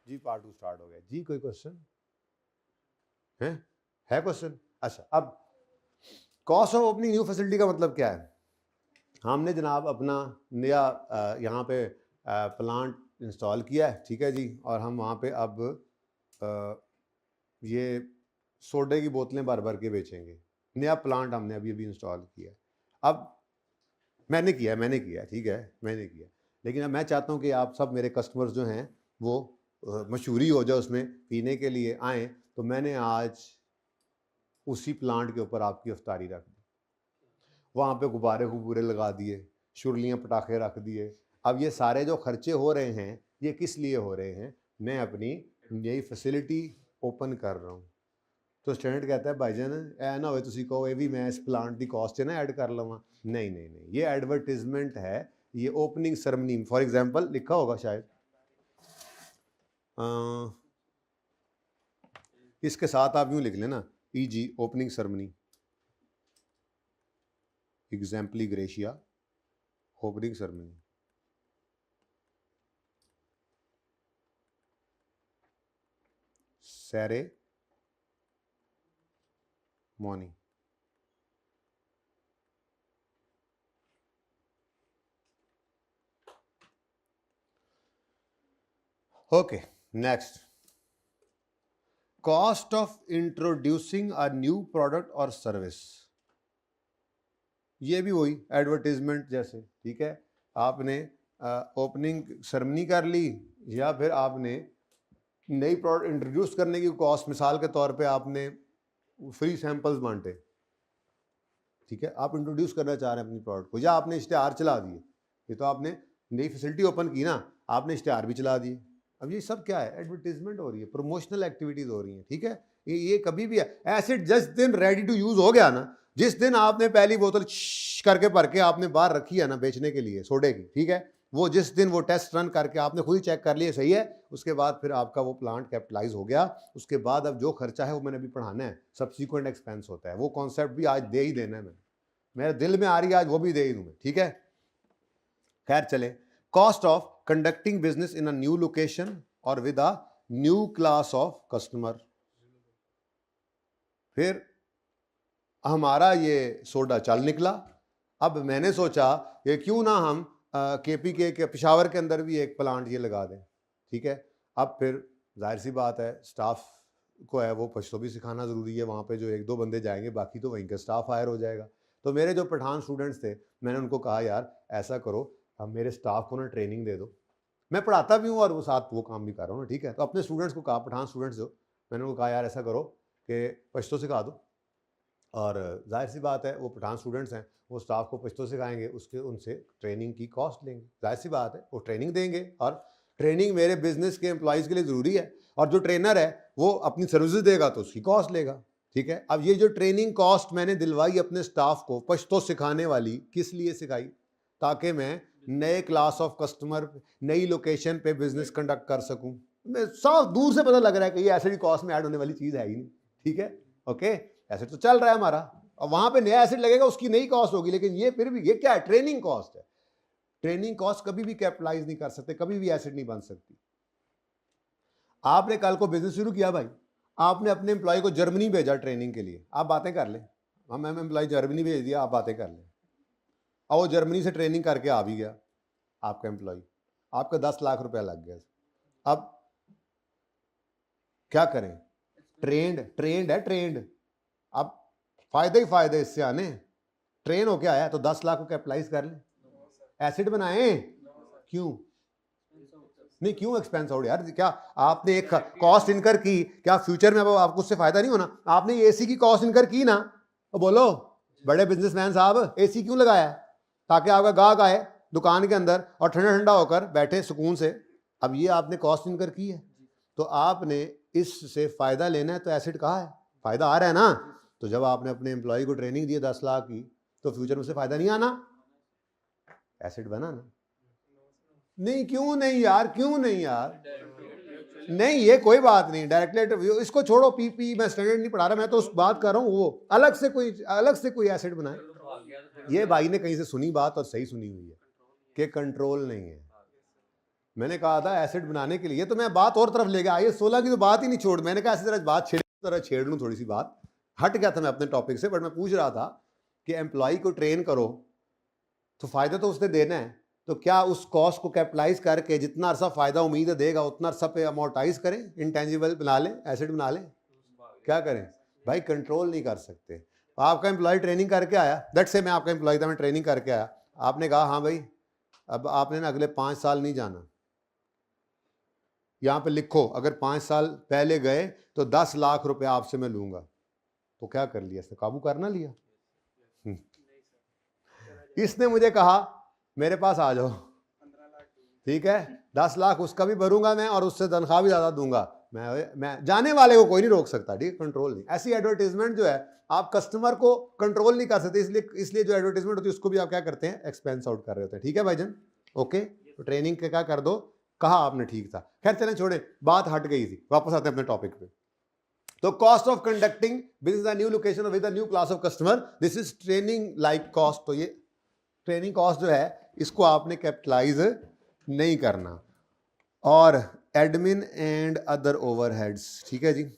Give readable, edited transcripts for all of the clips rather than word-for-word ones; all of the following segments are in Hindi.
जी पार्ट 2 स्टार्ट हो गया जी। कोई क्वेश्चन है क्वेश्चन? अच्छा, अब cost of opening new facility का मतलब क्या है? हमने जनाब अपना नया यहाँ पे प्लांट इंस्टॉल किया है, ठीक है जी, और हम वहाँ पे अब ये सोडे की बोतलें भर भर के बेचेंगे। नया प्लांट हमने अभी अभी इंस्टॉल किया है। अब मैंने किया है, ठीक है, मैंने किया, लेकिन अब मैं चाहता हूँ कि आप सब मेरे कस्टमर्स जो हैं वो मशहूरी हो जाए, उसमें पीने के लिए आएँ। तो मैंने आज उसी प्लांट के ऊपर आपकी अफ्तारी रख दी, वहाँ पे गुब्बारे गुब्बूरे लगा दिए, शुरलियाँ पटाखे रख दिए। अब ये सारे जो खर्चे हो रहे हैं ये किस लिए हो रहे हैं? मैं अपनी नई फैसिलिटी ओपन कर रहा हूँ। तो स्टूडेंट कहता है भाईजान ऐ ना हो तुसी कहो ये भी मैं इस प्लांट की कॉस्ट ना ऐड कर लवां। नहीं नहीं नहीं, ये एडवर्टिजमेंट है, ये ओपनिंग सेरेमनी। फॉर एग्जांपल लिखा होगा शायद, इसके साथ आप यूं लिख लेना e g opening ceremony exempli gratia opening ceremony. Ceremony. Okay, next, cost of introducing a new product और सर्विस। ये भी वही एडवर्टीजमेंट जैसे, ठीक है। आपने ओपनिंग सेरेमनी कर ली या फिर आपने नई प्रोडक्ट इंट्रोड्यूस करने की कॉस्ट, मिसाल के तौर पे आपने फ्री सैंपल्स बांटे, ठीक है, आप इंट्रोड्यूस करना चाह रहे हैं अपनी प्रोडक्ट को, या आपने इश्तेहार चला दिए। ये तो आपने नई फैसिलिटी ओपन की ना, आपने इश्तेहार भी चला दिए। अब ये सब क्या है? एडवर्टीजमेंट हो रही है, प्रमोशनल एक्टिविटीज हो रही हैं, ठीक है। ये कभी भी है ऐसे, जिस दिन रेडी टू यूज हो गया ना, जिस दिन आपने पहली बोतल करके भर के आपने बाहर रखी है ना बेचने के लिए सोडे की, ठीक है, वो जिस दिन वो टेस्ट रन करके आपने खुद ही चेक कर लिया सही है, उसके बाद फिर आपका वो प्लांट कैपिटलाइज हो गया। उसके बाद अब जो खर्चा है वो मैंने अभी पढ़ाना है, सब्सिक्वेंट एक्सपेंस होता है, वो कॉन्सेप्ट भी आज दे ही देना है। मैंने मेरे दिल में आ रही है आज, वो भी दे ही दूंगा, ठीक है। खैर चले, cost of conducting business in a new location और with a new class of customer. फिर हमारा ये सोडा चल निकला। अब मैंने सोचा ये क्यों ना हम KPK के पेशावर के अंदर भी एक प्लांट ये लगा दें, ठीक है। अब फिर जाहिर सी बात है स्टाफ को है वो पश्तो भी सिखाना ज़रूरी है, वहाँ पे जो एक दो बंदे जाएंगे बाकी तो वहीं का स्टाफ हायर हो जाएगा। तो मेरे जो पठान स्टूडेंट्स थे, मैंने उनको कहा यार ऐसा करो, अब मेरे स्टाफ को ना ट्रेनिंग दे दो। मैं पढ़ाता भी हूँ और वो साथ वो काम भी कर रहा हूँ ना, ठीक है। तो अपने स्टूडेंट्स को कहा, पठान स्टूडेंट्स जो, मैंने उनको कहा यार ऐसा करो कि पश्तो सिखा दो। और जाहिर सी बात है वो पठान स्टूडेंट्स हैं, वो स्टाफ को पश्तो सिखाएंगे, उसके उनसे ट्रेनिंग की कॉस्ट लेंगे, जाहिर सी बात है वो ट्रेनिंग देंगे। और ट्रेनिंग मेरे बिजनेस के एम्प्लॉयज़ के लिए ज़रूरी है, और जो ट्रेनर है वो अपनी सर्विसेज देगा तो उसकी कॉस्ट लेगा, ठीक है। अब ये जो ट्रेनिंग कॉस्ट मैंने दिलवाई अपने स्टाफ को पश्तो सिखाने वाली, किस लिए सिखाई? ताकि मैं नए क्लास ऑफ कस्टमर, नई लोकेशन पे बिजनेस कंडक्ट कर सकूं। मैं साफ दूर से पता लग रहा है कि ये ऐसे भी कॉस्ट में ऐड होने वाली चीज़ है ही नहीं, ठीक है, ओके। एसेट तो चल रहा है हमारा, और वहां पे नया एसेट लगेगा उसकी नई कॉस्ट होगी, लेकिन ये फिर भी ये क्या है? ट्रेनिंग कॉस्ट है। ट्रेनिंग कॉस्ट कभी भी कैपिटलाइज नहीं कर सकते, कभी भी एसेट नहीं बन सकती। आपने कल को बिजनेस शुरू किया भाई, आपने अपने एम्प्लॉय को जर्मनी भेजा ट्रेनिंग के लिए, आप बातें कर लें, हम एम्प्लॉय जर्मनी भेज दिया, आप बातें कर लें। और वो जर्मनी से ट्रेनिंग करके आ भी गया, आपका एम्प्लॉय, आपका 10 लाख रुपया लग गया। अब क्या करें? ट्रेंड है, ट्रेंड। अब फायदे ही फायदे इससे आने, ट्रेन हो क्या आया तो 10 लाख को कैपिटलाइज कर लें, एसिड बनाए। क्यों नहीं, क्यों एक्सपेंस आउट यार? क्या आपने एक कॉस्ट इनकर की, क्या फ्यूचर में अब आपको उससे फायदा नहीं होना? आपने एसी की कॉस्ट इनकर की ना, तो बोलो बड़े बिजनेसमैन साहब एसी क्यों लगाया? ताकि आपका गाहक आए दुकान के अंदर और ठंडा ठंडा होकर बैठे सुकून से। अब ये आपने कॉस्ट इनकर की है, तो आपने इससे फायदा लेना है, तो एसिड कहाँ है? फायदा आ रहा है ना। तो जब आपने अपने एम्प्लॉय को ट्रेनिंग दी 10 लाख की, तो फ्यूचर में उससे फायदा नहीं आना, एसिड बना ना। नहीं क्यों नहीं यार, क्यों नहीं यार? नहीं ये कोई बात नहीं, डायरेक्टली इसको छोड़ो, पीपी मैं स्टैंडर्ड नहीं पढ़ा रहा, मैं तो उस बात कर रहा हूँ वो अलग से कोई एसिड बनाए। ये भाई ने कहीं से सुनी बात और सही सुनी हुई है कि कंट्रोल नहीं है, मैंने कहा था एसिड बनाने के लिए, तो मैं बात और तरफ ले गया, ये 16 की तो बात ही नहीं छोड़, मैंने कहा ऐसी तरह बात छेड़ लूँ, थोड़ी सी बात हट गया था मैं अपने टॉपिक से, बट मैं पूछ रहा था कि एम्प्लॉय को ट्रेन करो तो फायदा तो उसने देना है, तो क्या उस कॉस्ट को कैपिटलाइज करके जितना अरसा फायदा उम्मीद देगा उतना अरसा पे अमोर्टाइज करें, इंटेंजिबल बना लें, एसिड बना लें, क्या करें भाई, कंट्रोल नहीं कर सकते। आपका एम्प्लॉय ट्रेनिंग करके आया, दैट से मैं आपका एम्प्लॉय था, मैं ट्रेनिंग करके आया, आपने कहा हाँ भाई अब आपने ना अगले 5 साल नहीं जाना, यहाँ पे लिखो अगर 5 साल पहले गए तो 10 लाख रुपए आपसे मैं लूंगा, तो क्या कर लिया इसने, काबू करना लिया। इसने मुझे कहा मेरे पास आ जाओ, ठीक है 10 लाख उसका भी भरूंगा मैं और उससे तनख्वाह भी ज्यादा दूंगा, मैं जाने वाले को कोई नहीं रोक सकता, ठीक है, कंट्रोल नहीं। ऐसी एडवर्टीजमेंट जो है आप कस्टमर को कंट्रोल नहीं कर सकते, इसलिए जो एडवर्टीजमेंट होती है उसको भी आप क्या करते हैं, एक्सपेंस आउट कर रहे होते हैं, ठीक है भाईजान, ओके। तो ट्रेनिंग के क्या कर दो, कहा आपने, ठीक था, खैर चलें छोड़े, बात हट गई थी, वापस आते हैं अपने टॉपिक पे। तो cost of conducting business new location with a new class of customer, this is training like cost. तो ये ट्रेनिंग कॉस्ट जो है इसको आपने कैपिटलाइज नहीं करना। और एडमिन एंड अदर ओवरहेड्स, ठीक है जी,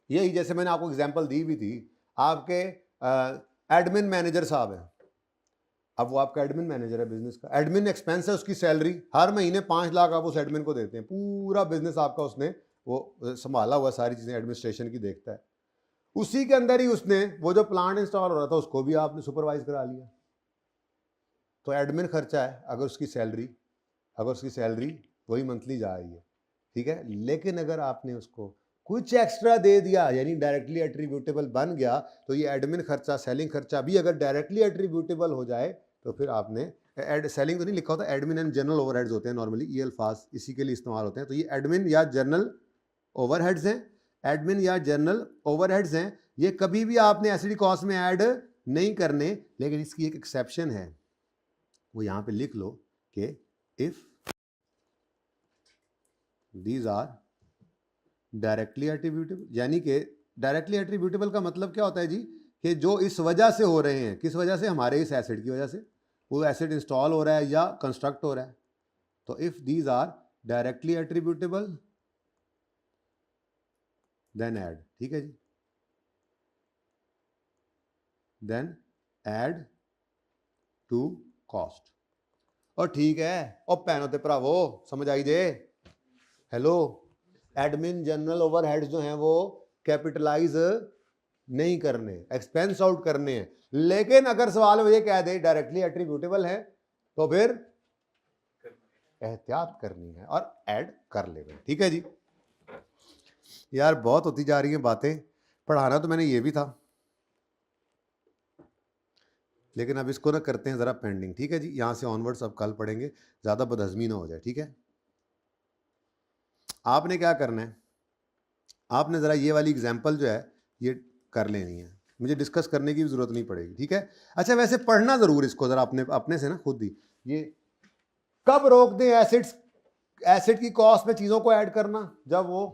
यही जैसे मैंने आपको एग्जांपल दी भी थी, आपके एडमिन मैनेजर साहब हैं, अब वो आपका एडमिन मैनेजर है बिजनेस का, एडमिन एक्सपेंस है उसकी सैलरी, हर महीने 5 लाख आप उस एडमिन को देते हैं, पूरा बिजनेस आपका उसने वो संभाला हुआ, सारी चीज़ें एडमिनिस्ट्रेशन की देखता है, उसी के अंदर ही उसने वो जो प्लांट इंस्टॉल हो रहा था उसको भी आपने सुपरवाइज करा लिया, तो एडमिन खर्चा है, अगर उसकी सैलरी वही मंथली जा रही है, ठीक है। लेकिन अगर आपने उसको कुछ एक्स्ट्रा दे दिया, यानी डायरेक्टली एट्रीब्यूटेबल बन गया, तो ये एडमिन खर्चा, सेलिंग खर्चा भी अगर डायरेक्टली एट्रीब्यूटेबल हो जाए तो फिर आपने सेलिंग तो नहीं लिखा होता, एडमिन एंड जनरल ओवरहेड्स होते हैं नॉर्मली, ये अल्फाज इसी के लिए इस्तेमाल होते हैं। तो ये एडमिन या जनरल ओवरहेड्स हैं, एडमिन या जनरल ओवरहेड्स हैं, ये कभी भी आपने एसिड कॉस्ट में ऐड नहीं करने, लेकिन इसकी एक एक्सेप्शन है, वो यहाँ पे लिख लो कि if these are directly attributable, यानी कि डायरेक्टली एट्रीब्यूटेबल का मतलब क्या होता है जी, कि जो इस वजह से हो रहे हैं, किस वजह से, हमारे इस एसिड की वजह से, वो एसिड इंस्टॉल हो रहा है या कंस्ट्रक्ट हो रहा है, तो if these are directly attributable then add, ठीक है जी, देन ऐड टू कॉस्ट। और ठीक है, और पैनों ते भरावो समझ आई जे, हेलो, एडमिन जनरल ओवरहेड्स जो हैं वो कैपिटलाइज नहीं करने, एक्सपेंस आउट करने हैं, लेकिन अगर सवाल ये कह दे डायरेक्टली एट्रीब्यूटेबल है तो फिर एहतियात करनी है और ऐड कर लेना, ठीक है जी। यार बहुत होती जा रही हैं बातें, पढ़ाना तो मैंने ये भी था, लेकिन अब इसको ना करते हैं ज़रा पेंडिंग, ठीक है जी, यहाँ से ऑनवर्ड्स अब कल पढ़ेंगे, ज़्यादा बदहज़मी ना हो जाए, ठीक है। आपने क्या करना है, आपने ज़रा ये वाली एग्जाम्पल जो है ये कर लेनी है, मुझे डिस्कस करने की भी ज़रूरत नहीं पड़ेगी, ठीक है। अच्छा वैसे पढ़ना ज़रूर इसको ज़रा अपने से ना खुद ही, ये कब रोक दें एसिड की कॉस्ट में चीज़ों को ऐड करना, जब वो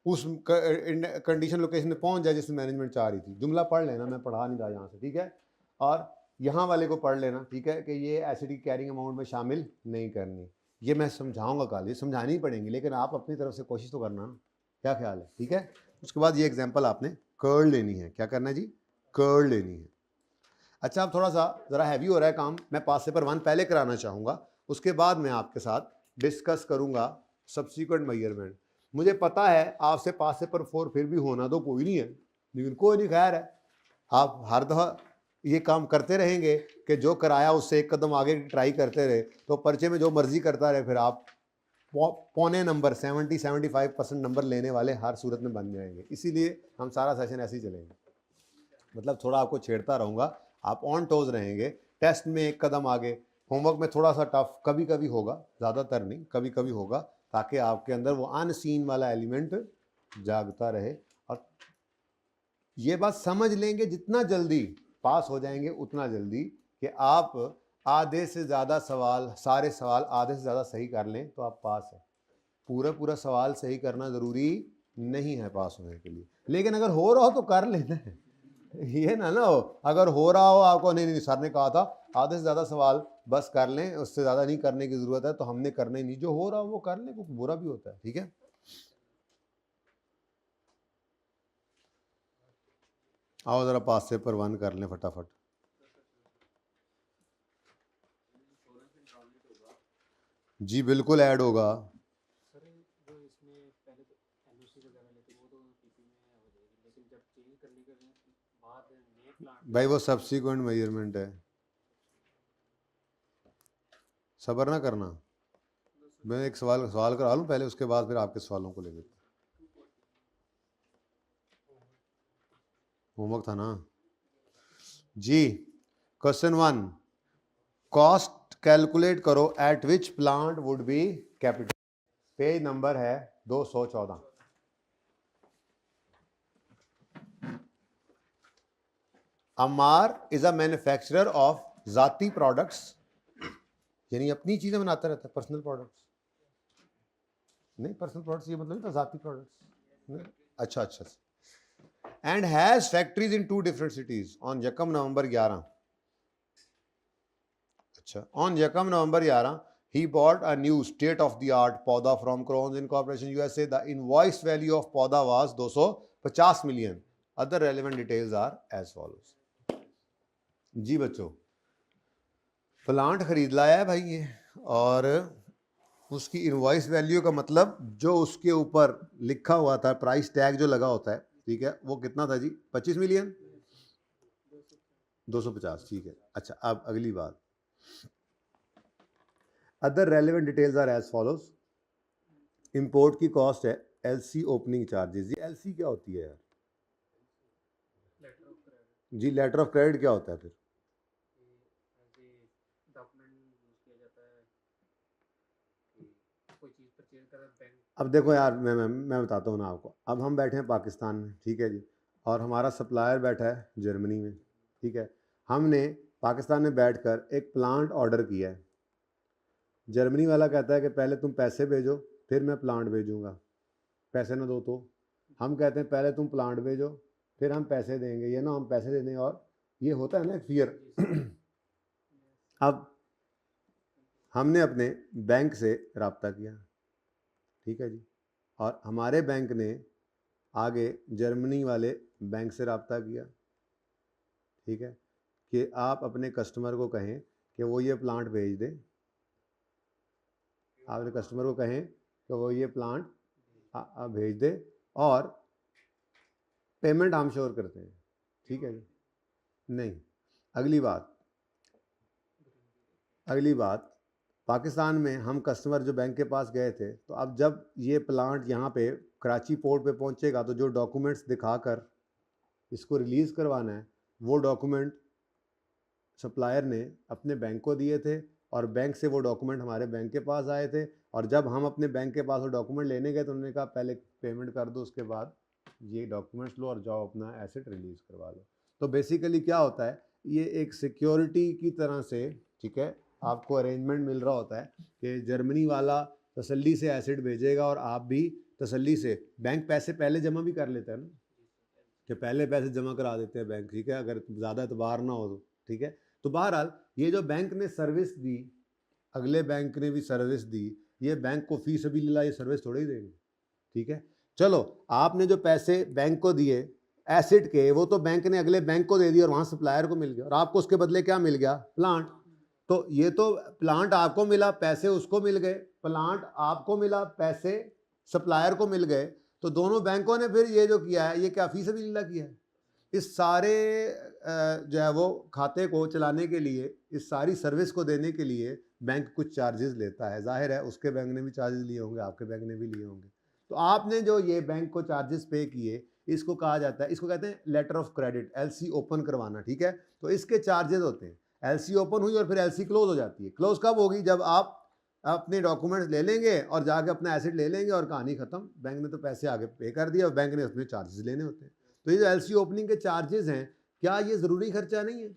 उस कंडीशन लोकेशन में पहुंच जाए जिसमें मैनेजमेंट चाह रही थी। जुमला पढ़ लेना, मैं पढ़ा नहीं रहा यहाँ से, ठीक है, और यहाँ वाले को पढ़ लेना, ठीक है, कि ये एसिड की कैरिंग अमाउंट में शामिल नहीं करनी, ये मैं समझाऊंगा कल, ये समझानी ही पड़ेंगी, लेकिन आप अपनी तरफ से कोशिश तो करना ना, क्या ख्याल है, ठीक है। उसके बाद ये एग्जाम्पल आपने कर लेनी है, क्या करना है जी, कर लेनी है। अच्छा अब थोड़ा सा ज़रा हैवी हो रहा है काम, मैं पास पेपर 1 पहले कराना चाहूँगा, उसके बाद मैं आपके साथ डिस्कस करूँगा सब्सिक्वेंट मेजरमेंट। मुझे पता है आपसे पास पेपर 4 फिर भी होना तो कोई नहीं है, लेकिन कोई नहीं, खैर है, आप हर दफ़ा ये काम करते रहेंगे कि जो कराया उससे एक कदम आगे ट्राई करते रहे, तो पर्चे में जो मर्जी करता रहे, फिर आप पौने नंबर 70-75% नंबर लेने वाले हर सूरत में बन जाएंगे। इसीलिए हम सारा सेशन ऐसे ही चलेंगे, मतलब थोड़ा आपको छेड़ता रहूँगा, आप ऑन टोज रहेंगे, टेस्ट में एक कदम आगे, होमवर्क में थोड़ा सा टफ कभी कभी होगा, ज़्यादातर नहीं, कभी कभी होगा, ताकि आपके अंदर वो अनसीन वाला एलिमेंट जागता रहे। और ये बात समझ लेंगे, जितना जल्दी पास हो जाएंगे उतना जल्दी, कि आप आधे से ज़्यादा सवाल, सारे सवाल आधे से ज़्यादा सही कर लें तो आप पास हैं। पूरा सवाल सही करना ज़रूरी नहीं है पास होने के लिए, लेकिन अगर हो रहा हो तो कर लेना है, ये ना हो अगर हो रहा हो आपको, नहीं सर ने कहा था आधे से ज़्यादा सवाल बस कर लें, उससे ज़्यादा नहीं करने की ज़रूरत है, तो हमने करना ही नहीं, जो हो रहा हो वो कर लें, कुछ बुरा भी होता है, ठीक है। आओ ज़रा पास पेपर 1 कर लें फटाफट। जी बिल्कुल ऐड होगा। भाई वो सब्सिक्वेंट मेजरमेंट है, सब्र ना करना। मैं एक सवाल करा लूँ पहले, उसके बाद फिर आपके सवालों को ले लेते। होमवर्क था ना जी। क्वेश्चन 1, कॉस्ट कैलकुलेट करो eight which plant would be capital. Page number है 214। अमार इज अ मैन्युफैक्चरर ऑफ जाती प्रोडक्ट्स, यानी अपनी चीजें बनाता रहता है, पर्सनल प्रोडक्ट्स नहीं, पर्सनल प्रोडक्ट्स ये मतलब नहीं था, जाती प्रोडक्ट्स। अच्छा अच्छा। And has factories in 2 different cities. On यकम नवंबर 11, अच्छा, ऑन यकम नवंबर 11 he bought a new state of the art पौधा from Crohn's Incorporation USA. The invoice value of पौधा was 250 million. Other relevant details are as follows. जी बच्चों, प्लांट खरीद लाया है भाई ये, और उसकी इनवॉइस वैल्यू का मतलब जो उसके ऊपर लिखा हुआ था, प्राइस टैग जो लगा होता है, ठीक है, वो कितना था जी? 25 मिलियन 250, ठीक है। अच्छा, अब अगली बात, other relevant details are as follows. Import की कॉस्ट है, एलसी ओपनिंग चार्जेस। ये एलसी क्या होती है यार? जी लेटर ऑफ क्रेडिट क्या होता है फिर? अब देखो यार, मैं बताता हूँ ना आपको। अब हम बैठे हैं पाकिस्तान में, ठीक है जी, और हमारा सप्लायर बैठा है जर्मनी में, ठीक है। हमने पाकिस्तान में बैठकर एक प्लांट ऑर्डर किया है। जर्मनी वाला कहता है कि पहले तुम पैसे भेजो फिर मैं प्लांट भेजूंगा। पैसे ना दो तो हम कहते हैं पहले तुम प्लांट भेजो फिर हम पैसे देंगे, ये ना हम पैसे दे देंगे, और ये होता है ना फियर। अब हमने अपने बैंक से रब्ता किया, ठीक है जी, और हमारे बैंक ने आगे जर्मनी वाले बैंक से रब्ता किया, ठीक है, कि आप अपने कस्टमर को कहें कि वो ये प्लांट भेज दे। आपने कस्टमर को कहें कि वो ये प्लांट भेज दे, और पेमेंट हम श्योर करते हैं, ठीक है जी। नहीं, अगली बात, पाकिस्तान में हम कस्टमर जो बैंक के पास गए थे, तो अब जब ये प्लांट यहाँ पे कराची पोर्ट पे पहुँचेगा तो जो डॉक्यूमेंट्स दिखाकर इसको रिलीज़ करवाना है, वो डॉक्यूमेंट सप्लायर ने अपने बैंक को दिए थे, और बैंक से वो डॉक्यूमेंट हमारे बैंक के पास आए थे, और जब हम अपने बैंक के पास वो डॉक्यूमेंट लेने गए तो उन्होंने कहा पहले पेमेंट कर दो, उसके बाद ये डॉक्यूमेंट्स लो और जाओ अपना एसेट रिलीज़ करवा लो। तो बेसिकली क्या होता है, ये एक सिक्योरिटी की तरह से, ठीक है, आपको अरेंजमेंट मिल रहा होता है कि जर्मनी वाला तसल्ली से एसेट भेजेगा और आप भी तसल्ली से, बैंक पैसे पहले जमा भी कर लेता है ना, कि पहले पैसे जमा करा देते हैं बैंक, ठीक है, अगर ज़्यादा एतबार ना हो तो, ठीक है। तो बहरहाल ये जो बैंक ने सर्विस दी, अगले बैंक ने भी सर्विस दी, ये बैंक को फी सबिलिल्लाह ये सर्विस थोड़ी देंगे, ठीक है। चलो, आपने जो पैसे बैंक को दिए एसिड के, वो तो बैंक ने अगले बैंक को दे दिए और वहाँ सप्लायर को मिल गया, और आपको उसके बदले क्या मिल गया? प्लांट। तो ये तो प्लांट आपको मिला, पैसे उसको मिल गए, प्लांट आपको मिला, पैसे सप्लायर को मिल गए, तो दोनों बैंकों ने फिर ये जो किया है, ये क्या फी सबिलिल्लाह किया है? इस सारे जो है वो खाते को चलाने के लिए, इस सारी सर्विस को देने के लिए बैंक कुछ चार्जेस लेता है। जाहिर है उसके बैंक ने भी चार्जेस लिए होंगे, आपके बैंक ने भी लिए होंगे। तो आपने जो ये बैंक को चार्जेस पे किए, इसको कहा जाता है, इसको कहते हैं letter of credit, LC open करवाना, ठीक है। तो इसके चार्जेस होते हैं। एलसी ओपन हुई और फिर एलसी क्लोज हो जाती है। क्लोज कब होगी? जब आप अपने डॉक्यूमेंट्स ले लेंगे और जाके अपना एसेट ले लेंगे और कहानी खत्म। बैंक ने तो पैसे आगे पे कर दिया और बैंक ने उसमें चार्जेस लेने होते हैं। तो ये जो एलसी ओपनिंग के चार्जेस हैं, क्या ये ज़रूरी खर्चा नहीं है?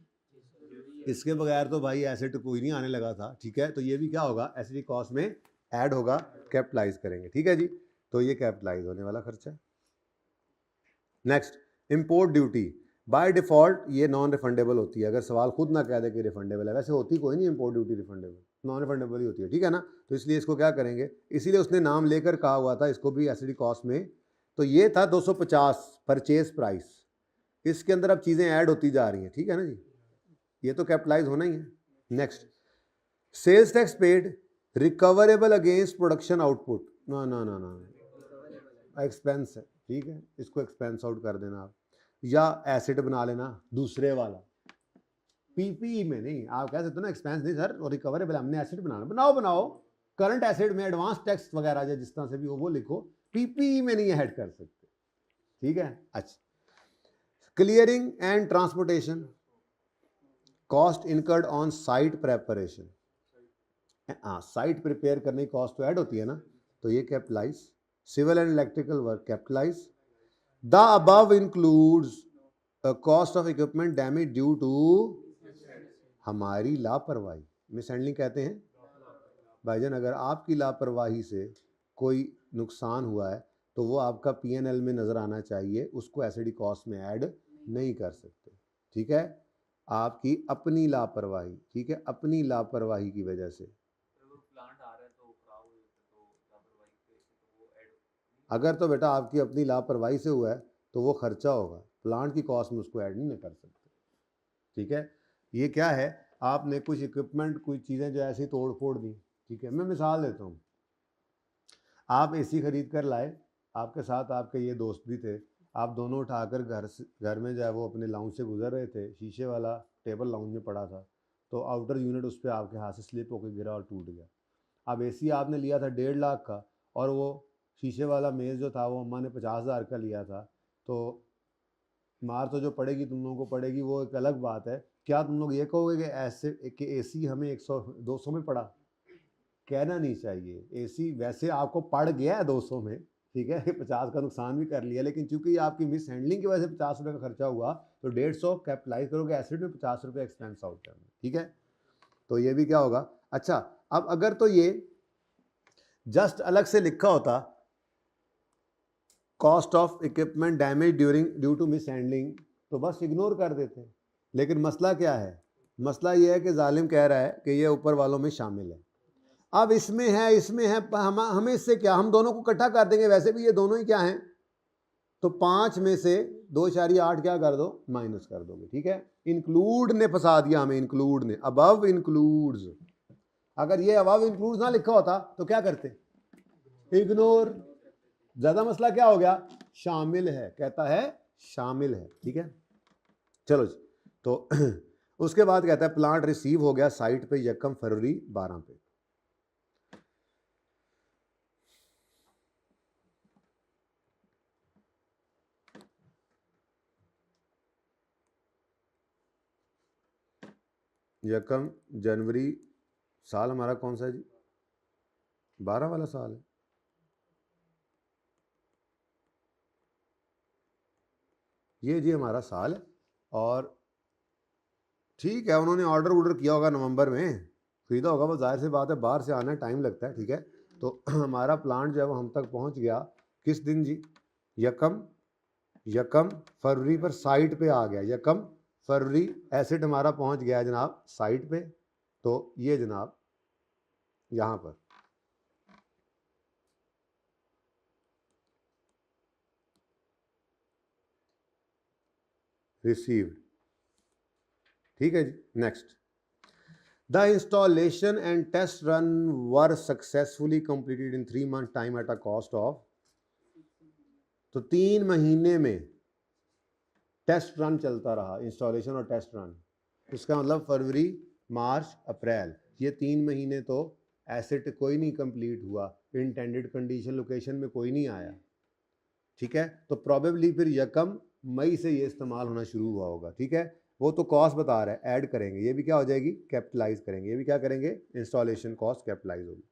इसके बगैर तो भाई एसेट कोई नहीं आने लगा था, ठीक है। तो ये भी क्या होगा, एसेट कॉस्ट में ऐड होगा, कैपिटलाइज करेंगे, ठीक है जी। तो ये कैपिटलाइज होने वाला खर्चा है। Next, import duty. By default ये नॉन रिफंडेबल होती है, अगर सवाल खुद ना कह दे कि रिफंडेबल है, वैसे होती कोई नहीं import duty refundable, non refundable ही होती है, ठीक है ना। तो इसलिए इसको क्या करेंगे, इसीलिए उसने नाम लेकर कहा हुआ था इसको भी एसडी कॉस्ट में। तो ये था 250 परचेज प्राइस, इसके अंदर अब चीज़ें ऐड होती जा रही हैं, ठीक है ना जी, ये तो कैपिटलाइज होना ही है। Next, sales tax paid recoverable against production output, ना ना ना ना, एक्सपेंस है, ठीक है, इसको एक्सपेंस आउट कर देना आप, या एसिड बना लेना दूसरे वाला, पीपीई में नहीं, आप कह सकते हो ना एक्सपेंस नहीं सर, और रिकवरेबल हमने एसिड बनाना, बनाओ करंट एसिड में एडवांस टैक्स वगैरह जिस तरह से भी हो वो लिखो, पीपीई में नहीं ऐड कर सकते, ठीक है। अच्छा, clearing and transportation cost incurred on site preparation, हाँ साइट प्रिपेयर करने की कॉस्ट तो ऐड होती है ना, तो ये capitalise. Civil and electrical work capitalise. The above includes cost of equipment damage due to हमारी लापरवाही, मिस हैंडलिंग कहते हैं भाईजान। अगर आपकी लापरवाही से कोई नुकसान हुआ है तो वो आपका पीएनएल में नज़र आना चाहिए, उसको एसडी कॉस्ट में ऐड नहीं कर सकते, ठीक है, आपकी अपनी लापरवाही, ठीक है, अपनी लापरवाही की वजह से। अगर तो बेटा आपकी अपनी लापरवाही से हुआ है तो वो खर्चा होगा, प्लांट की कॉस्ट में उसको ऐड नहीं कर सकते, ठीक है। ये क्या है, आपने कुछ इक्विपमेंट कुछ चीज़ें जो ऐसी तोड़ फोड़ दी, ठीक है। मैं मिसाल देता हूँ, आप एसी खरीद कर लाए, आपके साथ आपके ये दोस्त भी थे, आप दोनों उठाकर घर में जो है वो अपने लाउंज से गुजर रहे थे, शीशे वाला टेबल लाउंज में पड़ा था, तो आउटर यूनिट उस पर आपके हाथ से स्लिप होकर गिरा और टूट गया। अब एसी आपने लिया था 1.5 लाख का, और वो शीशे वाला मेज़ जो था वो अम्मा ने 50,000 का लिया था, तो मार तो जो पड़ेगी तुम लोगों को पड़ेगी, वो एक अलग बात है। क्या तुम लोग ये कहोगे कि ऐसे कि एसी हमें 100-200 में पड़ा? कहना नहीं चाहिए, एसी वैसे आपको पड़ गया है 200 में, ठीक है, 50 का नुकसान भी कर लिया, लेकिन चूंकि ये आपकी मिस हैंडलिंग की वजह से 50 रुपये का खर्चा हुआ, तो 150 कैपिटलाइज करोगे एसिड में, 50 रुपये एक्सपेंस आउट करना, ठीक है। तो ये भी क्या होगा। अच्छा, अब अगर तो ये जस्ट अलग से लिखा होता cost of equipment damage due to mishandling, तो बस इग्नोर कर देते, लेकिन मसला क्या है, मसला ये है कि जालिम कह रहा है कि ये ऊपर वालों में शामिल है। अब इसमें है हमें इससे क्या, हम दोनों को इकट्ठा कर देंगे, वैसे भी ये दोनों ही क्या हैं, तो 5 में से 2.8 क्या कर दो, माइनस कर दोगे, ठीक है। इंक्लूड ने फंसा दिया हमें, इंक्लूड ने, अबव इंक्लूड्स, अगर ये अबव इंक्लूड्स ना लिखा होता तो क्या करते, इग्नोर। ज्यादा मसला क्या हो गया, शामिल है, कहता है शामिल है, ठीक है। चलो जी, तो उसके बाद कहता है प्लांट रिसीव हो गया साइट पे 1 फरवरी 12 पे, यकम जनवरी, साल हमारा कौन सा है जी, 12 वाला साल है, ये जी हमारा साल है। और ठीक है, उन्होंने ऑर्डर किया होगा नवंबर में, खरीदा होगा, वो जाहिर सी बात है बाहर से आना टाइम लगता है, ठीक है। तो हमारा प्लांट जो है वो हम तक पहुंच गया किस दिन जी, यकम फरवरी पर साइट पे आ गया, 1 फरवरी एसिड हमारा पहुंच गया जनाब साइट पे, तो ये जनाब यहाँ पर रिसीव्ड, ठीक है जी। Next, the installation and test run were successfully completed in 3 month time at a cost of, तो 3 महीने में टेस्ट रन चलता रहा, इंस्टॉलेशन और टेस्ट रन, इसका मतलब फरवरी मार्च अप्रैल, ये 3 महीने तो एसेट कोई नहीं कंप्लीट हुआ, इंटेंडेड कंडीशन लोकेशन में कोई नहीं आया, ठीक है। तो प्रॉबेबली फिर 1 मई से ये इस्तेमाल होना शुरू हुआ होगा, ठीक है। वो तो कॉस्ट बता रहा है, ऐड करेंगे, ये भी क्या हो जाएगी, कैपिटलाइज करेंगे, ये भी क्या करेंगे, इंस्टॉलेशन कॉस्ट कैपिटलाइज होगी।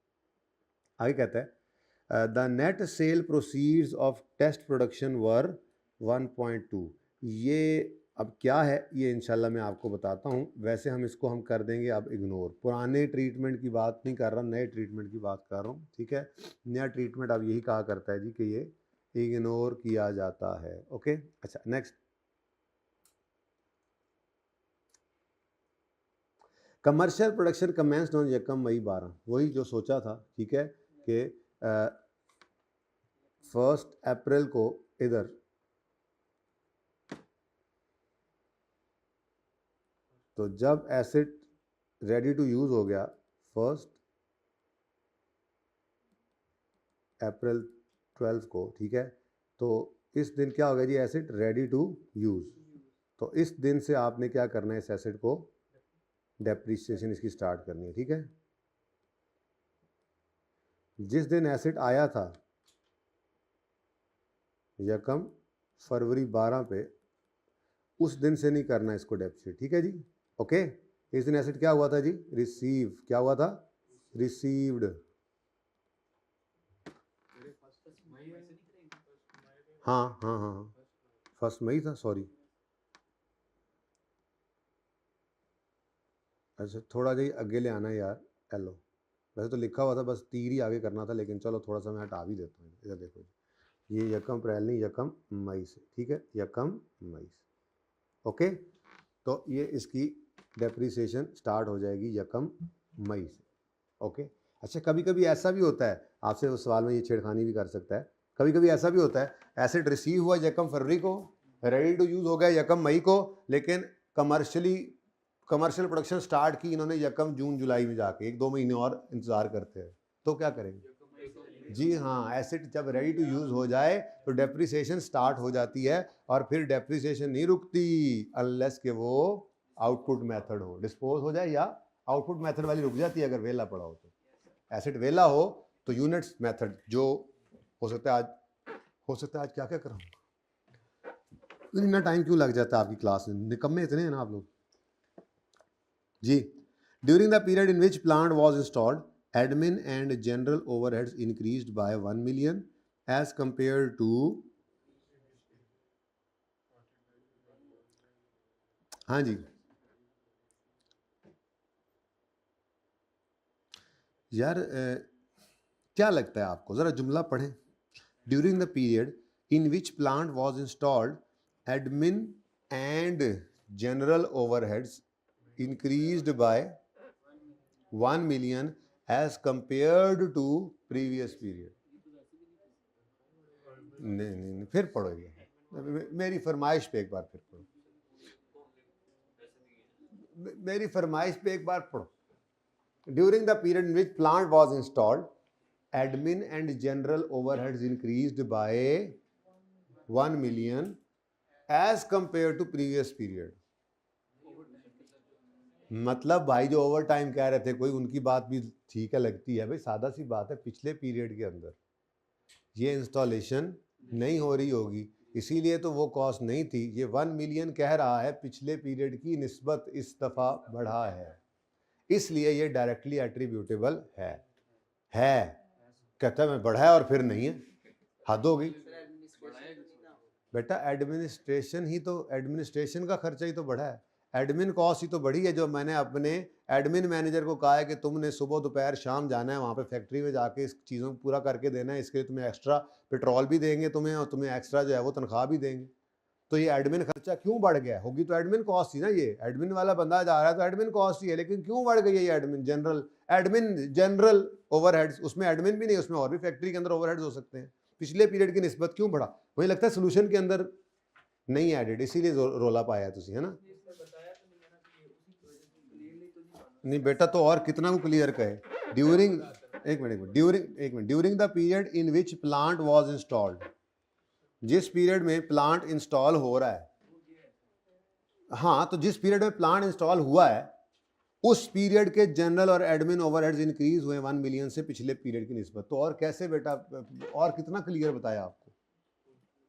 आगे कहता है the net sale proceeds of test production were 1.2, ये अब क्या है ये इंशाल्लाह मैं आपको बताता हूँ, वैसे हम इसको हम कर देंगे अब इग्नोर, पुराने ट्रीटमेंट की बात नहीं कर रहा, नए ट्रीटमेंट की बात कर रहा हूँ, ठीक है। नया ट्रीटमेंट अब यही कहा करता है जी कि ये इग्नोर किया जाता है, ओके। अच्छा next, commercial production commenced on यकम मई 12, वही जो सोचा था, ठीक है, कि 1 अप्रैल को इधर तो जब एसिड रेडी टू यूज हो गया 1 अप्रैल 12 को, ठीक है, तो इस दिन क्या हो गया जी, एसिड रेडी टू यूज। तो इस दिन से आपने क्या करना है, इस एसिड को डेप्रिसिएशन इसकी स्टार्ट करनी है, ठीक है। जिस दिन एसिड आया था यकम फरवरी 12 पे, उस दिन से नहीं करना इसको डेप्रिसिएट, ठीक है जी, ओके। इस दिन एसिड क्या हुआ था जी, रिसीव, क्या हुआ था, रिसीव्ड। हाँ हाँ हाँ हाँ 1 मई था, सॉरी, अच्छा थोड़ा जी आगे ले आना है यार, हेलो, वैसे तो लिखा हुआ था, बस तीर ही आगे करना था, लेकिन चलो थोड़ा सा मैं हटा भी देता हूँ। इधर देखो, ये यकम अप्रैल नहीं, यकम मई से, ठीक है, यकम मई से, ओके। तो ये इसकी डेप्रिसिएशन स्टार्ट हो जाएगी यकम मई से, ओके। अच्छा, कभी कभी ऐसा भी होता है, आपसे उस सवाल में ये छेड़खानी भी कर सकता है, कभी कभी ऐसा भी होता है, एसिड रिसीव हुआ यकम फरवरी को, रेडी टू यूज़ हो गया यकम मई को, लेकिन कमर्शियल प्रोडक्शन स्टार्ट की इन्होंने यकम जून जुलाई में जाके, 1-2 महीने और इंतज़ार करते हैं, तो क्या करेंगे जी, हाँ, एसिड जब रेडी टू यूज़ हो जाए तो डेप्रिसिएशन स्टार्ट हो जाती है, और फिर डेप्रिसिएशन नहीं रुकती अनलेस कि वो आउटपुट मेथड हो, डिस्पोज हो जाए, या आउटपुट मेथड वाली रुक जाती है अगर वेला पड़ा हो। तो एसिड वेला हो तो यूनिट्स मेथड, जो हो सकता है आज क्या क्या कराऊंगा, इतना टाइम क्यों लग जाता है आपकी क्लास में, निकम्मे इतने हैं ना आप लोग जी। During the period in which plant was installed, admin and general overheads increased by 1 million as compare to, हाँ जी यार, क्या लगता है आपको, ज़रा जुमला पढ़ें। During the period in which plant was installed, admin and general overheads increased by 1 million as compared to previous period। नहीं, फिर पढ़ो, ये मेरी फरमाइश पे एक बार फिर पढ़ो, मेरी फरमाइश पे एक बार पढ़ो। During the period in which plant was installed, admin and general overheads increased by 1 million as compare to previous period. मतलब भाई जो ओवर टाइम कह रहे थे, कोई उनकी बात भी ठीक है, लगती है भाई, सादा सी बात है, पिछले पीरियड के अंदर ये इंस्टॉलेशन नहीं हो रही होगी, इसीलिए तो वो कॉस्ट नहीं थी। ये 1 मिलियन कह रहा है पिछले पीरियड की निस्बत इस दफ़ा बढ़ा है, इसलिए ये डायरेक्टली एट्रीब्यूटेबल है। कहता है मैं बढ़ा है और फिर नहीं है, हद हो गई बेटा, एडमिनिस्ट्रेशन का खर्चा ही तो बढ़ा है, एडमिन कॉस्ट ही तो बढ़ी है। जो मैंने अपने एडमिन मैनेजर को कहा है कि तुमने सुबह दोपहर शाम जाना है वहाँ पे फैक्ट्री में जाके इस चीज़ों को पूरा करके देना है, इसके लिए तुम्हें एक्स्ट्रा पेट्रोल भी देंगे तुम्हें, और तुम्हें एक्स्ट्रा जो है वो तनख्वाह भी देंगे। तो ये एडमिन खर्चा क्यों बढ़ गया, होगी तो एडमिन कॉस्ट ही ना, ये एडमिन वाला बंदा जा रहा है तो एडमिन कॉस्ट ही है, लेकिन क्यों बढ़ गई है ये एडमिन जनरल ओवरहेड्स, उसमें एडमिन भी नहीं, उसमें और भी फैक्ट्री के अंदर ओवरहेड्स हो सकते हैं, पिछले पीरियड की निस्बत क्यों बढ़ा। मुझे लगता है सोल्यूशन के अंदर नहीं एडेड, इसीलिए रोला पाया तुसी, है ना। नहीं बेटा, तो और कितना को क्लियर कहे, during during the period in which plant was installed, जिस पीरियड में प्लांट इंस्टॉल हो रहा है, हाँ, तो जिस पीरियड में प्लांट इंस्टॉल हुआ है उस पीरियड के जनरल और एडमिन ओवरहेड्स इंक्रीज हुए 1 मिलियन से पिछले पीरियड की निस्बत। तो और कैसे बेटा, और कितना क्लियर बताया आपको,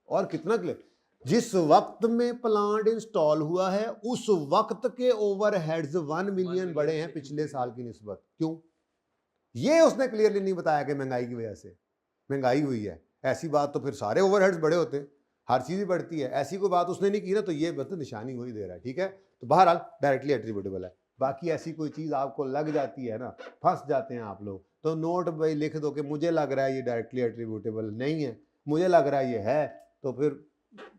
और कितना क्लियर, जिस वक्त में प्लांट इंस्टॉल हुआ है उस वक्त के ओवरहेड्स 1 मिलियन बढ़े हैं पिछले साल की निस्बत। क्यों, ये उसने क्लियरली नहीं बताया कि महंगाई की वजह से महंगाई हुई है। ऐसी बात तो फिर सारे ओवरहेड्स बड़े होते हैं, हर चीज़ ही बढ़ती है, ऐसी कोई बात उसने नहीं की ना, तो ये बस निशानी वही दे रहा है, ठीक है। तो बहरहाल डायरेक्टली एट्रीब्यूटेबल है। बाकी ऐसी कोई चीज़ आपको लग जाती है ना, फंस जाते हैं आप लोग, तो नोट भाई लिख दो कि मुझे लग रहा है ये डायरेक्टली एट्रीब्यूटेबल नहीं है, मुझे लग रहा है ये है, तो फिर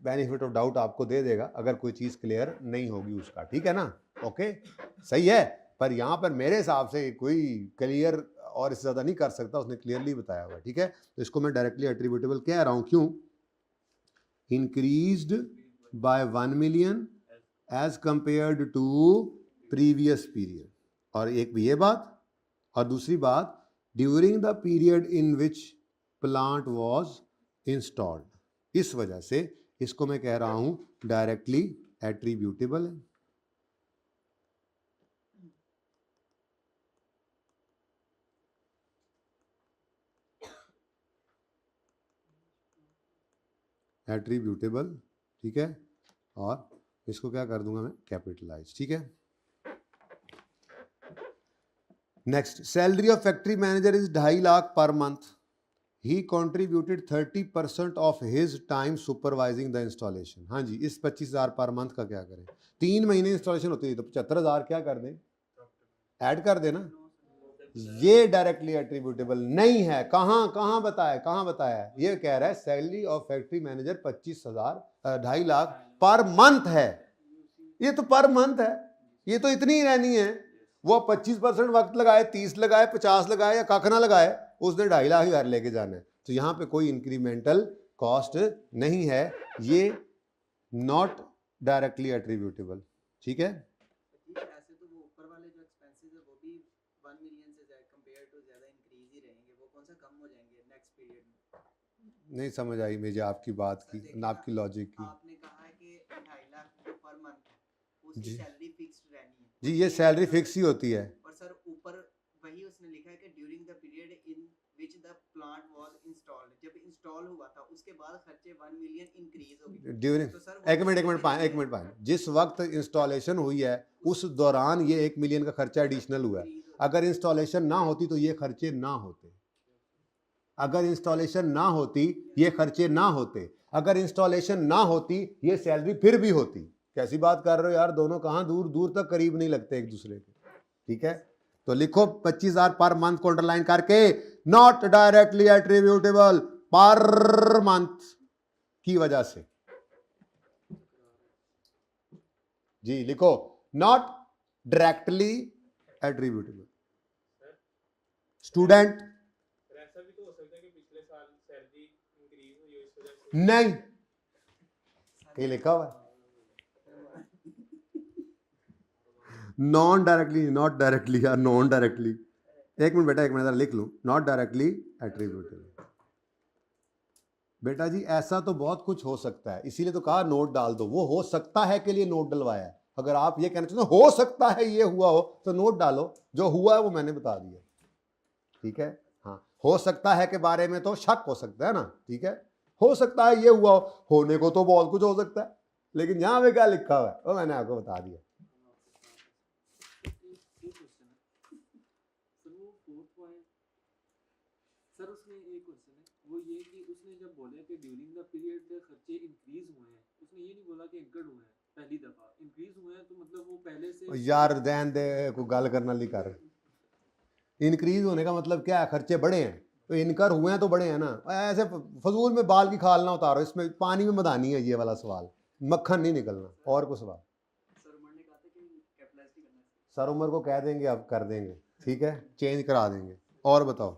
बेनिफिट ऑफ डाउट आपको दे देगा अगर कोई चीज़ क्लियर नहीं होगी उसका, ठीक है ना, ओके, सही है। पर यहाँ पर मेरे हिसाब से कोई क्लियर और इससे ज़्यादा नहीं कर सकता, उसने क्लियरली बताया हुआ है, ठीक है। तो इसको मैं डायरेक्टली एट्रीब्यूटेबल कह रहा हूँ, क्यों? Increased by 1 million as compared to previous period. और एक ये बात, और दूसरी बात, during the period in which plant was installed. इस वजह से इसको मैं कह रहा हूं डायरेक्टली एट्रीब्यूटेबल है। एट्रीब्यूटेबल, ठीक है। और इसको क्या कर दूंगा मैं, कैपिटलाइज, ठीक है। Next, salary of factory manager is 2.5 lakh per month. He contributed 30% of his time supervising the installation. हाँ जी, इस 25,000 पर मंथ का क्या करें? 3 महीने इंस्टॉलेशन होती है तो 75,000 क्या कर दें, ऐड कर देना। ये डायरेक्टली एट्रीब्यूटेबल नहीं है। कहां बताया है? ये कह रहा है salary of factory manager 25,000, 2.5 lakh per month है। ये तो पर मंथ है, ये तो इतनी ही रहनी है। वो 25% वक्त लगाए, 30 लगाए, 50 लगाए या कख ना लगाए, उसने 2.5 लाख ही घर लेके जाना है। तो यहाँ पे कोई इंक्रीमेंटल कॉस्ट नहीं है, ये नॉट डायरेक्टली एट्रीब्यूटेबल, ठीक है। ऐसे तो वो ऊपर वाले जो एक्सपेंसेस है वो भी 1 मिलियन से कंपेयर टू ज्यादा इंक्रीज ही रहेंगे, वो कौन सा कम हो जाएंगे नेक्स्ट पीरियड में? नहीं समझ आई मुझे आपकी बात की, आपकी लॉजिक की। आपने कहा है कि 2.5 लाख जो पर मंथ है उसकी जी सैलरी फिक्स्ड रहनी है जी, ये सैलरी फिक्स ही होती है। और सर ऊपर वही उसने लिखा है कि during the period in which the plant was installed, जब इंस्टॉल हुआ था उसके बाद खर्चे 1 मिलियन इंक्रीज हो गए ड्यूरिंग, तो सर एक मिनट पाएं, जिस वक्त इंस्टॉलेशन हुई है उस दौरान ये 1 मिलियन का खर्चा एडिशनल हुआ है। अगर इंस्टॉलेशन ना होती तो ये खर्चे ना होते, अगर इंस्टॉलेशन ना होती ये खर्चे ना होते, अगर इंस्टॉलेशन ना होती ये सैलरी फिर भी होती। कैसी बात कर रहे हो यार, दोनों कहां दूर दूर तक करीब नहीं लगते एक दूसरे के, ठीक है। तो लिखो 25,000 पर मंथ को अंडरलाइन करके, not directly attributable per month की वजह से। जी लिखो, नॉट डायरेक्टली एट्रीब्यूटेबल। स्टूडेंट, ऐसा भी तो हो सकता है कि पिछले साल सैलरी इंक्रीज हुई हो इस वजह से। नहीं, ये लिखा हुआ है नॉन डायरेक्टली, नॉट डायरेक्टली या नॉन डायरेक्टली। एक मिनट बेटा, एक मिनट लिख लूं, नॉट डायरेक्टली एट्रीब्यूटेबल। बेटा जी ऐसा तो बहुत कुछ हो सकता है, इसीलिए तो कहा नोट डाल दो। वो हो सकता है के लिए नोट डलवाया है। अगर आप ये कहना चाहते हो सकता है ये हुआ हो तो नोट डालो, जो हुआ है वो मैंने बता दिया, ठीक है। हाँ, हो सकता है के बारे में तो शक हो सकता है ना, ठीक है। हो सकता है ये हुआ हो, होने को तो बहुत कुछ हो सकता है, लेकिन यहां पे क्या लिखा हुआ है वो मैंने आपको बता दिया। सर उसमें एक क्वेश्चन है, वो ये कि उसने जब बोला कि ड्यूरिंग द पीरियड खर्चे इंक्रीज हुए हैं, उसने ये नहीं बोला कि इंक्रीज हुए हैं, पहली दफा इंक्रीज हुए हैं, तो मतलब वो पहले से यार दैन दे को गल करना नहीं कर। इंक्रीज होने का मतलब क्या है, खर्चे बढ़े हैं तो इनकर हुए हैं तो बढ़े हैं ना। ऐसे फजूल में बाल की खाल ना उतारो, इसमें पानी में मदानी है ये वाला सवाल, मक्खन नहीं निकलना। और कुछ सवाल? सर उमर को कह देंगे अब कर देंगे, ठीक है, चेंज करा देंगे। और बताओ,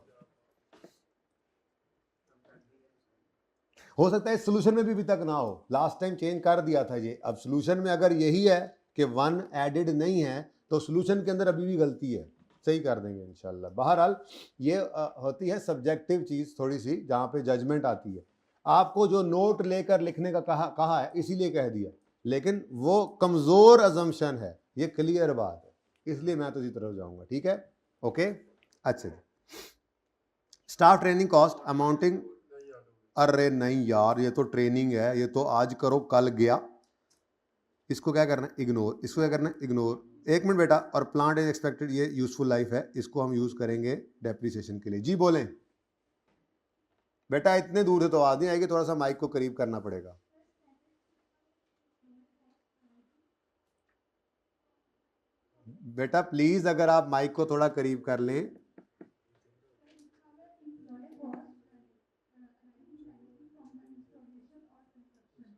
हो सकता है सोल्यूशन में भी अभी तक ना हो, लास्ट टाइम चेंज कर दिया था ये। अब सोल्यूशन में अगर यही है कि 1 एडेड नहीं है तो सोल्यूशन के अंदर अभी भी गलती है, सही कर देंगे इंशाल्लाह। बहरहाल ये होती है सब्जेक्टिव चीज़ थोड़ी सी, जहाँ पे जजमेंट आती है। आपको जो नोट लेकर लिखने का कहा है इसीलिए कह दिया, लेकिन वो कमज़ोर अजम्पशन है, ये क्लियर बात है, इसलिए मैं तो इसी तरफ जाऊँगा, ठीक है। ओके, अच्छा जी। स्टाफ ट्रेनिंग कॉस्ट अमाउंटिंग, अरे नहीं यार ये तो ट्रेनिंग है, ये तो आज करो कल गया। इसको क्या करना है, इग्नोर। इसको क्या करना है, इग्नोर। एक मिनट बेटा, और प्लांट इज एक्सपेक्टेड, ये यूजफुल लाइफ है, इसको हम यूज करेंगे डेप्रिसिएशन के लिए। जी बोलें बेटा, इतने दूर से तो आवाज नहीं आएगी, थोड़ा सा माइक को करीब करना पड़ेगा। बेटा प्लीज अगर आप माइक को थोड़ा करीब कर लें।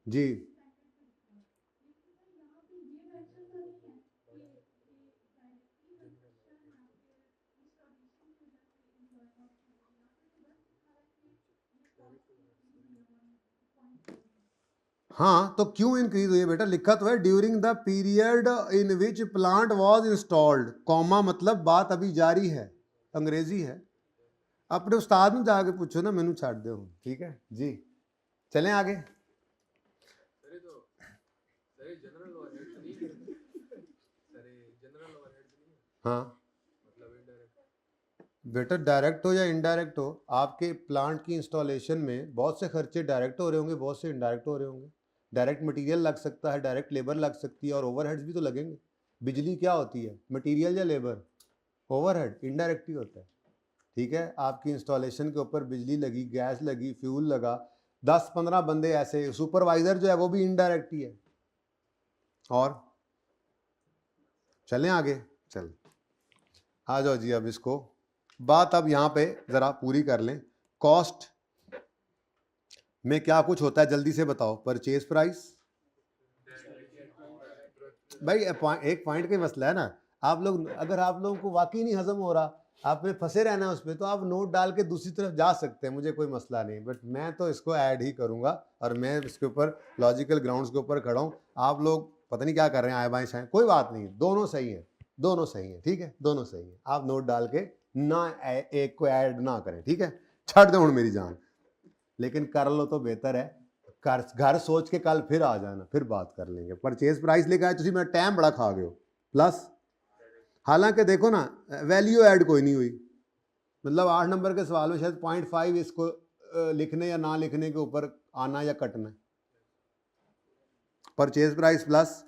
जी हाँ, तो क्यों इंक्रीज हुई है बेटा? लिखा तो है during the period in which plant was installed, comma मतलब बात अभी जारी है, अंग्रेजी है। अपने उस्ताद में जाके पूछो ना, मैनू छाड़ दो, ठीक है जी। चलें आगे। हाँ बेटा, डायरेक्ट हो या इनडायरेक्ट हो, आपके प्लांट की इंस्टॉलेशन में बहुत से खर्चे डायरेक्ट हो रहे होंगे, बहुत से इनडायरेक्ट हो रहे होंगे। डायरेक्ट मटेरियल लग सकता है, डायरेक्ट लेबर लग सकती है, और ओवरहेड्स भी तो लगेंगे। बिजली क्या होती है, मटेरियल या लेबर? ओवरहेड, इनडायरेक्ट ही होता है। ठीक है, आपकी इंस्टॉलेशन के ऊपर बिजली लगी, गैस लगी, फ्यूल लगा, 10-15 बंदे ऐसे, सुपरवाइजर जो है वो भी इनडायरेक्ट ही है। और चलें आगे, चल आ जाओ जी। अब इसको बात अब यहाँ पे ज़रा पूरी कर लें। कॉस्ट में क्या कुछ होता है जल्दी से बताओ। परचेज प्राइस, भाई एक पॉइंट का मसला है ना। आप लोग, अगर आप लोगों को वाकई नहीं हजम हो रहा, आपने फंसे रहना है उस पर, तो आप नोट डाल के दूसरी तरफ जा सकते हैं, मुझे कोई मसला नहीं। बट मैं तो इसको ऐड ही करूँगा, और मैं इसके ऊपर लॉजिकल ग्राउंड्स के ऊपर खड़ा हूँ। आप लोग पता नहीं क्या कर रहे हैं, आए बाएं शायद, कोई बात नहीं, दोनों सही है, दोनों सही है, ठीक है, दोनों सही है। आप नोट डाल के ना एक को ऐड ना करें, ठीक है। छड़ दो हूँ मेरी जान, लेकिन कर लो तो बेहतर है। घर सोच के कल फिर आ जाना, फिर बात कर लेंगे। परचेज प्राइस लेकर आए, तुम मेरा टाइम बड़ा खा गए हो। प्लस, हालांकि देखो ना, वैल्यू ऐड कोई नहीं हुई, मतलब 8 नंबर के सवाल में शायद 0.5 इसको लिखने या ना लिखने के ऊपर आना या कटना। Purchase price plus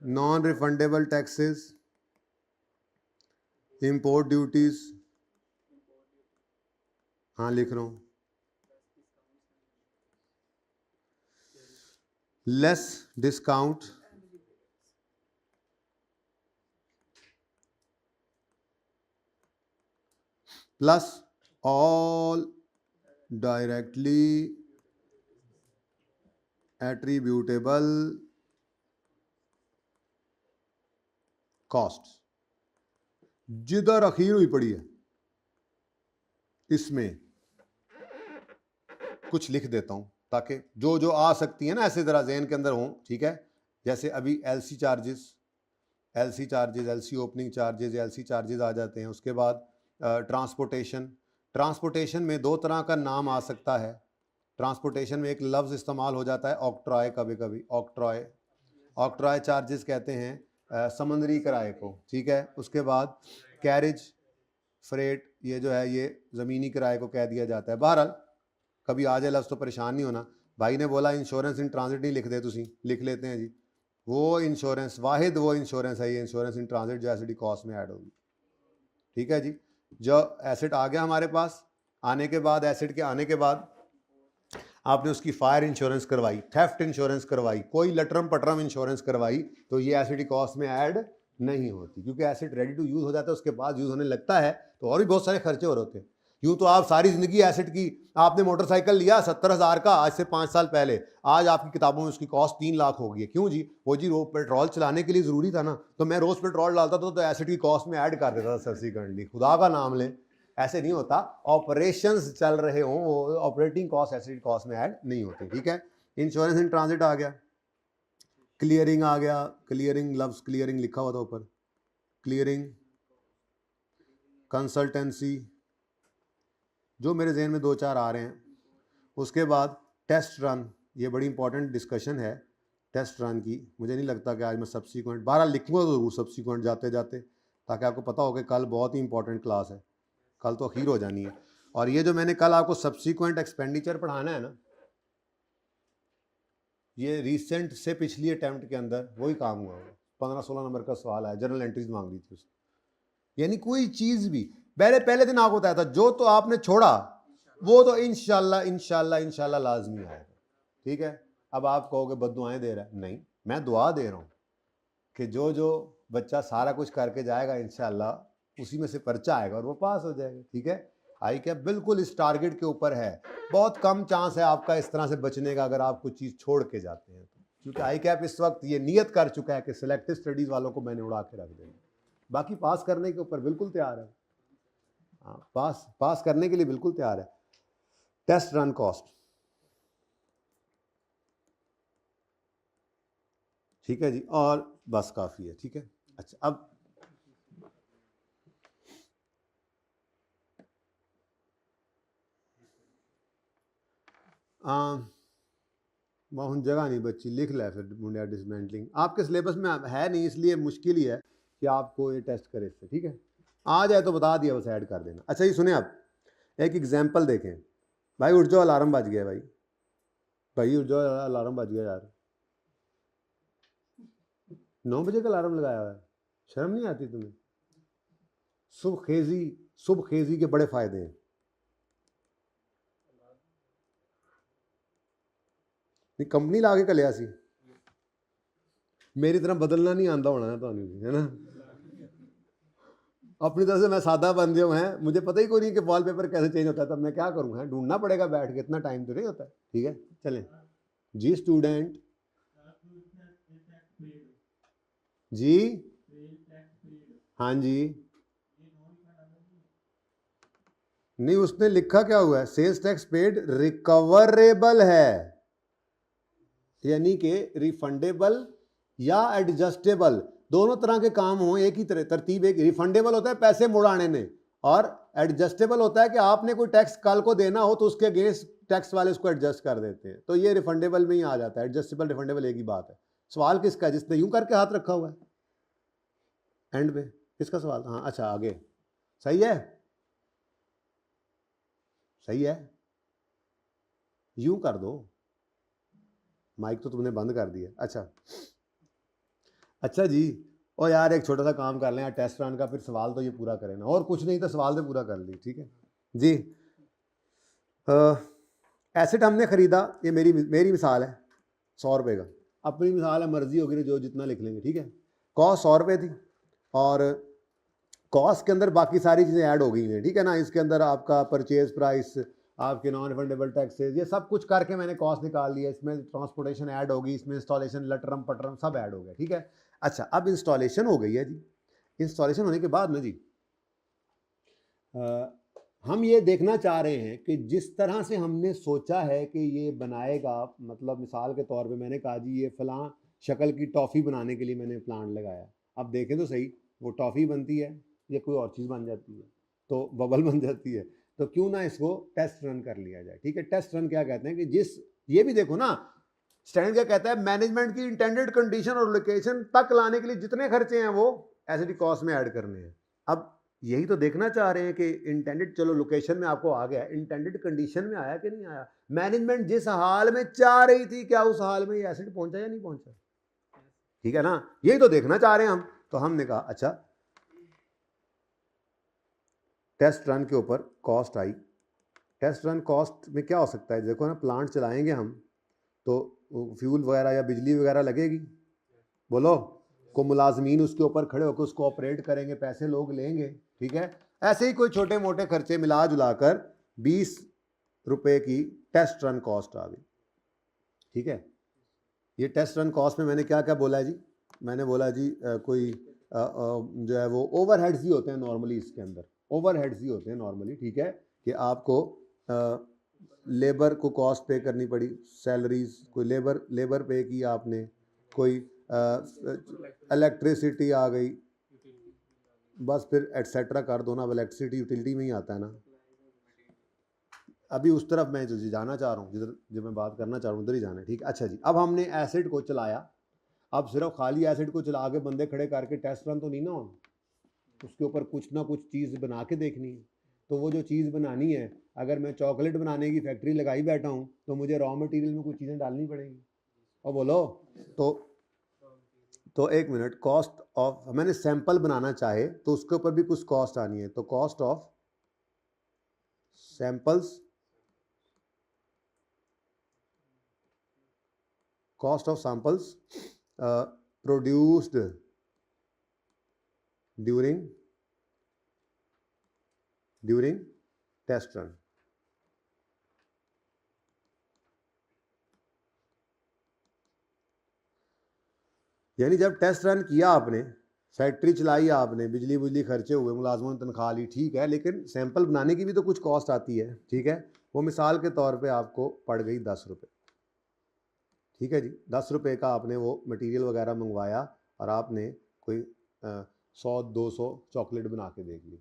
non refundable taxes, import duties, हाँ लिख रहा हूँ, less discount, plus all directly attributable cost. जिधर अखीर हुई पड़ी है इसमें कुछ लिख देता हूं, ताकि जो जो आ सकती है ना ऐसे जरा जहन के अंदर हो, ठीक है। जैसे अभी LC charges, LC opening charges, LC charges आ जाते हैं। उसके बाद ट्रांसपोर्टेशन में दो तरह का नाम आ सकता है। ट्रांसपोर्टेशन में एक लफ्ज़ इस्तेमाल हो जाता है ऑक्ट्रॉय, कभी कभी ऑक्ट्रॉय चार्जेस कहते हैं समुद्री किराए को, ठीक है। उसके बाद कैरेज फ्रेट, ये जो है ये ज़मीनी किराए को कह दिया जाता है। बहरहाल कभी आ जाए लफ्ज़ तो परेशान नहीं होना। भाई ने बोला इंश्योरेंस इन ट्रांजिट नहीं लिख दे, तुसी लिख लेते हैं जी। वो इंश्योरेंस वाहिद वो इंश्योरेंस है, ये इंश्योरेंस इन ट्रांजिट जो एसिडी कॉस्ट में ऐड होगी, ठीक है जी। जो एसेट आ गया हमारे पास, आने के बाद एसेट के आने के बाद आपने उसकी फायर इंश्योरेंस करवाई, थेफ्ट इंश्योरेंस करवाई, कोई लटरम पटरम इंश्योरेंस करवाई, तो ये एसिड कॉस्ट में ऐड नहीं होती, क्योंकि एसिड रेडी टू यूज़ हो जाता है, उसके बाद यूज़ होने लगता है तो और भी बहुत सारे खर्चे हो रहे होते हैं। यूँ तो आप सारी ज़िंदगी एसिड की, आपने मोटरसाइकिल लिया 70,000 का आज से 5 साल पहले, आज आपकी किताबों में उसकी कॉस्ट 3 लाख हो गई है। क्यों जी? वो जी वो पेट्रोल चलाने के लिए ज़रूरी था ना, तो मैं रोज़ पेट्रोल डालता था तो एसिड की कॉस्ट में ऐड कर देता था सब्सिक्वेंटली। खुदा का नाम लें, ऐसे नहीं होता। ऑपरेशंस चल रहे हों, ऑपरेटिंग कॉस्ट एसिड कॉस्ट में ऐड नहीं होती, ठीक है। इंश्योरेंस इन ट्रांजिट आ गया, क्लियरिंग आ गया, क्लियरिंग लफ्ज क्लियरिंग लिखा हुआ था ऊपर, क्लियरिंग, कंसल्टेंसी, जो मेरे जहन में 2-4 आ रहे हैं। उसके बाद टेस्ट रन, ये बड़ी इंपॉर्टेंट डिस्कशन है टेस्ट रन की। मुझे नहीं लगता कि आज मैं सब्सिक्वेंट 12 लिखूंगा तो जरूर सब्सिक्वेंट जाते जाते, ताकि आपको पता हो कि कल बहुत ही इंपॉर्टेंट क्लास है, कल तो अखीर हो जानी है। और ये जो मैंने कल आपको सब्सिक्वेंट एक्सपेंडिचर पढ़ाना है ना, ये रिसेंट से पिछली अटैम्प्ट के अंदर वही काम हुआ है। 15-16 नंबर का सवाल है, जनरल एंट्रीज मांग रही थी उसने। यानी कोई चीज़ भी पहले दिन आपको बताया था, जो तो आपने छोड़ा वो तो इंशाल्लाह लाजमी आएगा, ठीक है। अब आप कहोगे बद्दुआएं दे रहा है, नहीं, मैं दुआ दे रहा हूँ कि जो जो बच्चा सारा कुछ करके जाएगा इंशाल्लाह उसी में से पर्चा आएगा और वो पास हो जाएगा, ठीक है। आई कैप बिल्कुल इस टारगेट के ऊपर है। बहुत कम चांस है आपका इस तरह से बचने का अगर आप कुछ चीज़ छोड़ के जाते हैं तो, क्योंकि आई कैप इस वक्त ये नियत कर चुका है कि सिलेक्टिव स्टडीज़ वालों को मैंने उड़ा के रख देना। बाकी पास करने के ऊपर बिल्कुल तैयार है, हाँ, पास करने के लिए बिल्कुल तैयार है। टेस्ट रन कॉस्ट, ठीक है जी, और बस काफ़ी है। ठीक है, अच्छा अब वहाँ हूँ जगह नहीं बच्ची, लिख लै फिर मुंडिया डिसमेंटलिंग आपके सिलेबस में है नहीं, इसलिए मुश्किल ही है कि आपको ये टेस्ट करे इससे। ठीक है, आ जाए तो बता दिया, बस ऐड कर देना। अच्छा ये सुने, आप एक एग्जाम्पल देखें। भाई उठ जाओ, अलार्म बज गया। भाई उठ जाओ, अलार्म बज गया यार, 9 बजे का अलार्म लगाया हुआ है, शर्म नहीं आती तुम्हें? सुबह खेजी के बड़े फायदे हैं। कंपनी ला के कलिया सी, मेरी तरह बदलना नहीं आता होना है तो, है ना? अपनी तरफ से मैं सादा बंदे हूँ हैं, मुझे पता ही कोई नहीं कि वॉलपेपर कैसे चेंज होता है, तब मैं क्या करूँ? है ढूंढना पड़ेगा बैठ के, इतना टाइम तो नहीं होता है। ठीक है, चलें जी। स्टूडेंट जी, हाँ जी, नहीं उसने लिखा क्या हुआ है? सेल्स टैक्स पेड रिकवरेबल है, यानी कि रिफंडेबल या एडजस्टेबल, दोनों तरह के काम हो, एक ही तरह तरतीब। एक रिफंडेबल होता है पैसे मुड़ाने में, और एडजस्टेबल होता है कि आपने कोई टैक्स कल को देना हो तो उसके अगेंस्ट टैक्स वाले उसको एडजस्ट कर देते हैं। तो ये रिफंडेबल में ही आ जाता है, एडजस्टेबल रिफंडेबल एक ही बात है। सवाल किसका है? जिसने यूं करके हाथ रखा हुआ है एंड पे, किसका सवाल? हाँ अच्छा, आगे सही है, सही है, यूं कर दो, माइक तो तुमने बंद कर दिया। अच्छा जी, और यार एक छोटा सा काम कर लें यार, टेस्ट रन का, फिर सवाल तो ये पूरा करें ना, और कुछ नहीं तो सवाल तो पूरा कर ली। ठीक है जी। एसेट हमने खरीदा, ये मेरी मिसाल है, 100 रुपये का, अपनी मिसाल है, मर्जी होगी जो जितना लिख लेंगे। ठीक है, कॉस्ट 100 रुपये थी, और कॉस्ट के अंदर बाकी सारी चीज़ें ऐड हो गई हैं। ठीक है ना, इसके अंदर आपका परचेज प्राइस, आपके नॉन रिफंडेबल टैक्सेस, ये सब कुछ करके मैंने कॉस्ट निकाल लिया। इसमें ट्रांसपोर्टेशन ऐड होगी, इसमें इंस्टॉलेशन, लटरम पटरम सब ऐड हो गया। ठीक है, अच्छा अब इंस्टॉलेशन हो गई है जी। इंस्टॉलेशन होने के बाद ना जी, हम ये देखना चाह रहे हैं कि जिस तरह से हमने सोचा है कि ये बनाएगा, मतलब मिसाल के तौर पे मैंने कहा जी ये फलां शक्ल की टॉफ़ी बनाने के लिए मैंने प्लांट लगाया, अब देखें तो सही, वो टॉफ़ी बनती है या कोई और चीज़ बन जाती है, तो बबल बन जाती है, तो क्यों ना इसको टेस्ट रन कर लिया जाए। ठीक है, टेस्ट रन क्या कहते हैं कि जिस, ये भी देखो ना, स्टैंडर्ड क्या कहता है, मैनेजमेंट की इंटेंडेड कंडीशन और लोकेशन तक लाने के लिए जितने खर्चे हैं वो एसिड कॉस्ट में ऐड करने हैं। अब यही तो देखना चाह रहे हैं कि इंटेंडेड, चलो लोकेशन में आपको आ गया, इंटेंडेड कंडीशन में आया कि नहीं आया? मैनेजमेंट जिस हाल में चाह रही थी, क्या उस हाल में ये एसिड पहुंचा या नहीं पहुंचा? ठीक है ना, यही तो देखना चाह रहे हैं हम। तो हमने कहा अच्छा, टेस्ट रन के ऊपर कॉस्ट आई। टेस्ट रन कॉस्ट में क्या हो सकता है? देखो ना, प्लांट चलाएंगे हम तो फ्यूल वगैरह या बिजली वगैरह लगेगी, बोलो, को मुलाजमीन उसके ऊपर खड़े होकर उसको ऑपरेट करेंगे, पैसे लोग लेंगे। ठीक है, ऐसे ही कोई छोटे मोटे खर्चे मिला जुलाकर 20 रुपये की टेस्ट रन कॉस्ट आ गई। ठीक है, ये टेस्ट रन कॉस्ट में मैंने क्या क्या बोला है जी? मैंने बोला जी कोई जो है वो ओवरहेड्स ही होते हैं नॉर्मली, इसके अंदर ओवरहेड्स ही होते हैं नॉर्मली। ठीक है, कि आपको लेबर को कॉस्ट पे करनी पड़ी, सैलरीज, कोई लेबर पे की आपने, कोई इलेक्ट्रिसिटी आ गई, बस फिर एटसेट्रा कर दो ना। अब इलेक्ट्रिसिटी यूटिलिटी में ही आता है ना। अभी उस तरफ मैं जो जाना चाह रहा हूँ, जिधर जो मैं बात करना चाह रहा हूँ उधर ही जाना है। ठीक है, अच्छा जी, अब हमने एसिड को चलाया, अब सिर्फ खाली एसिड को चला के बंदे खड़े करके टेस्ट रन तो नहीं ना हो, उसके ऊपर कुछ ना कुछ चीज़ बना के देखनी है। तो वो जो चीज़ बनानी है, अगर मैं चॉकलेट बनाने की फैक्ट्री लगाई बैठा हूँ तो मुझे रॉ मटेरियल में कुछ चीज़ें डालनी पड़ेंगी। और बोलो, तो एक मिनट, कॉस्ट ऑफ, मैंने सैंपल बनाना चाहे तो उसके ऊपर भी कुछ कॉस्ट आनी है, तो cost of samples, cost of samples produced during test run. यानी जब टेस्ट रन किया आपने, फैक्ट्री चलाई आपने, बिजली बुजली खर्चे हुए, मुलाजमों ने तनख्वाह ली, ठीक है, लेकिन सैंपल बनाने की भी तो कुछ कॉस्ट आती है। ठीक है, वो मिसाल के तौर पे आपको पड़ गई 10 रुपये। ठीक है जी, 10 रुपये का आपने वो मटेरियल वगैरह मंगवाया और आपने कोई 100-200 चॉकलेट बना के देख ली,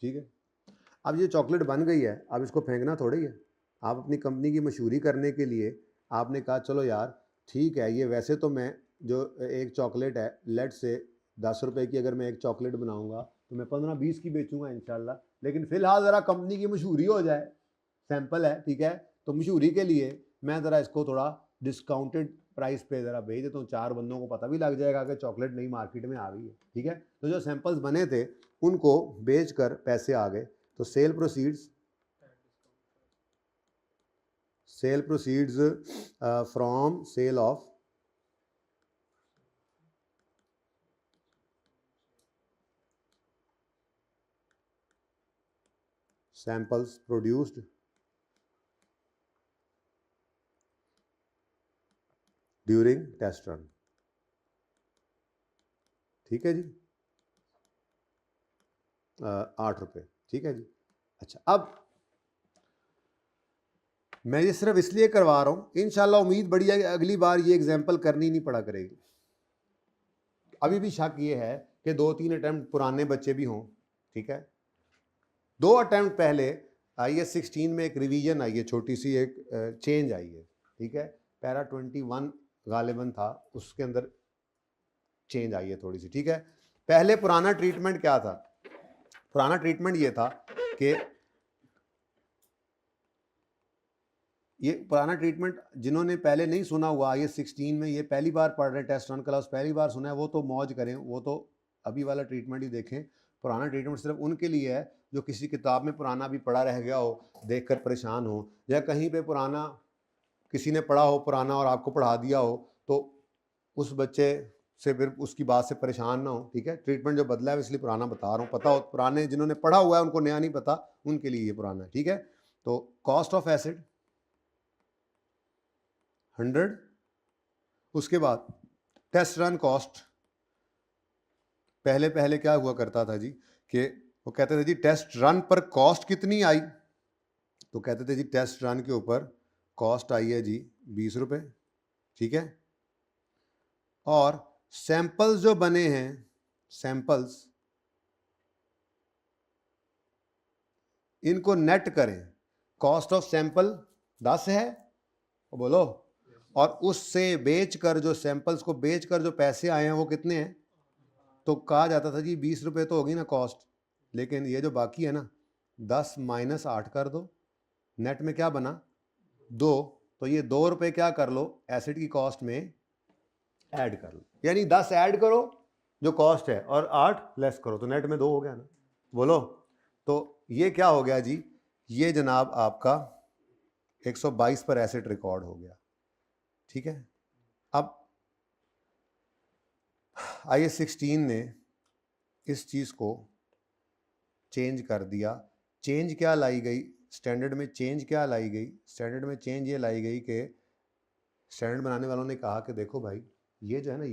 ठीक है। अब ये चॉकलेट बन गई है, अब इसको फेंकना थोड़ी है। आप अपनी कंपनी की मशहूरी करने के लिए आपने कहा चलो यार ठीक है, ये वैसे तो मैं जो एक चॉकलेट है लेट से 10 रुपये की अगर मैं एक चॉकलेट बनाऊंगा तो मैं 15-20 की बेचूंगा इंशाल्लाह, लेकिन फ़िलहाल ज़रा कंपनी की मशहूरी हो जाए, सैंपल है ठीक है, तो मशहूरी के लिए मैं ज़रा इसको थोड़ा डिस्काउंटेड प्राइस पे ज़रा भेज देता हूँ, 4 बंदों को पता भी लग जाएगा कि चॉकलेट नई मार्केट में आ गई है, ठीक है। तो जो सैंपल्स बने थे उनको बेच कर पैसे आ गए, तो sale proceeds from sale of samples produced during test run, ठीक है जी, 8 रुपये, ठीक है जी। अच्छा, अब मैं ये सिर्फ इसलिए करवा रहा हूँ, इंशाल्लाह उम्मीद बड़ी है कि अगली बार ये एग्जाम्पल करनी नहीं पड़ा करेगी। अभी भी शक ये है कि 2-3 अटैम्प्ट पुराने बच्चे भी हों, ठीक है। 2 अटैम्प्ट पहले IAS 16 में एक रिवीजन आई है, छोटी सी एक चेंज आई है, ठीक है। पैरा 21 गालिबन था, उसके अंदर चेंज आई है थोड़ी सी, ठीक है। पहले पुराना ट्रीटमेंट क्या था? पुराना ट्रीटमेंट ये था कि ये पुराना ट्रीटमेंट जिन्होंने पहले नहीं सुना हुआ IAS 16 में, ये पहली बार पढ़ रहे हैं, टेस्ट रन क्लास पहली बार सुना है, वो तो मौज करें, वो तो अभी वाला ट्रीटमेंट ही देखें। पुराना ट्रीटमेंट सिर्फ उनके लिए है जो किसी किताब में पुराना भी पढ़ा रह गया हो, देखकर परेशान हो, या कहीं पे पुराना किसी ने पढ़ा हो पुराना और आपको पढ़ा दिया हो, तो उस बच्चे से फिर उसकी बात से परेशान ना हो, ठीक है। ट्रीटमेंट जो बदला है इसलिए पुराना बता रहा हूँ, पता हो पुराने जिन्होंने पढ़ा हुआ है उनको नया नहीं पता, उनके लिए ये पुराना है, ठीक है। तो कॉस्ट ऑफ एसिड 100, उसके बाद टेस्ट रन कॉस्ट, पहले क्या हुआ करता था जी कि वो कहते थे जी टेस्ट रन पर कॉस्ट कितनी आई, तो कहते थे जी टेस्ट रन के ऊपर कॉस्ट आई है जी 20 रुपये, ठीक है। और सैंपल्स जो बने हैं, सैंपल्स इनको नेट करें, कॉस्ट ऑफ सैंपल 10 है, बोलो, और उससे बेचकर जो सैंपल्स को बेचकर जो पैसे आए हैं वो कितने हैं, तो कहा जाता था जी 20 रुपये तो होगी ना कॉस्ट, लेकिन ये जो बाकी है ना 10 - 8 कर दो, नेट में क्या बना 2, तो ये 2 रुपये क्या कर लो एसिड की कॉस्ट में ऐड कर लो, यानी 10 ऐड करो जो कॉस्ट है और 8 लेस करो, तो नेट में 2 हो गया ना, बोलो। तो ये क्या हो गया जी, ये जनाब आपका 122 पर एसिड रिकॉर्ड हो गया, ठीक है। अब IAS 16 ने इस चीज़ को चेंज कर दिया। चेंज क्या लाई गई स्टैंडर्ड में, चेंज क्या लाई गई स्टैंडर्ड में, चेंज ये लाई गई कि स्टैंडर्ड बनाने वालों ने कहा कि देखो भाई ये जो है ना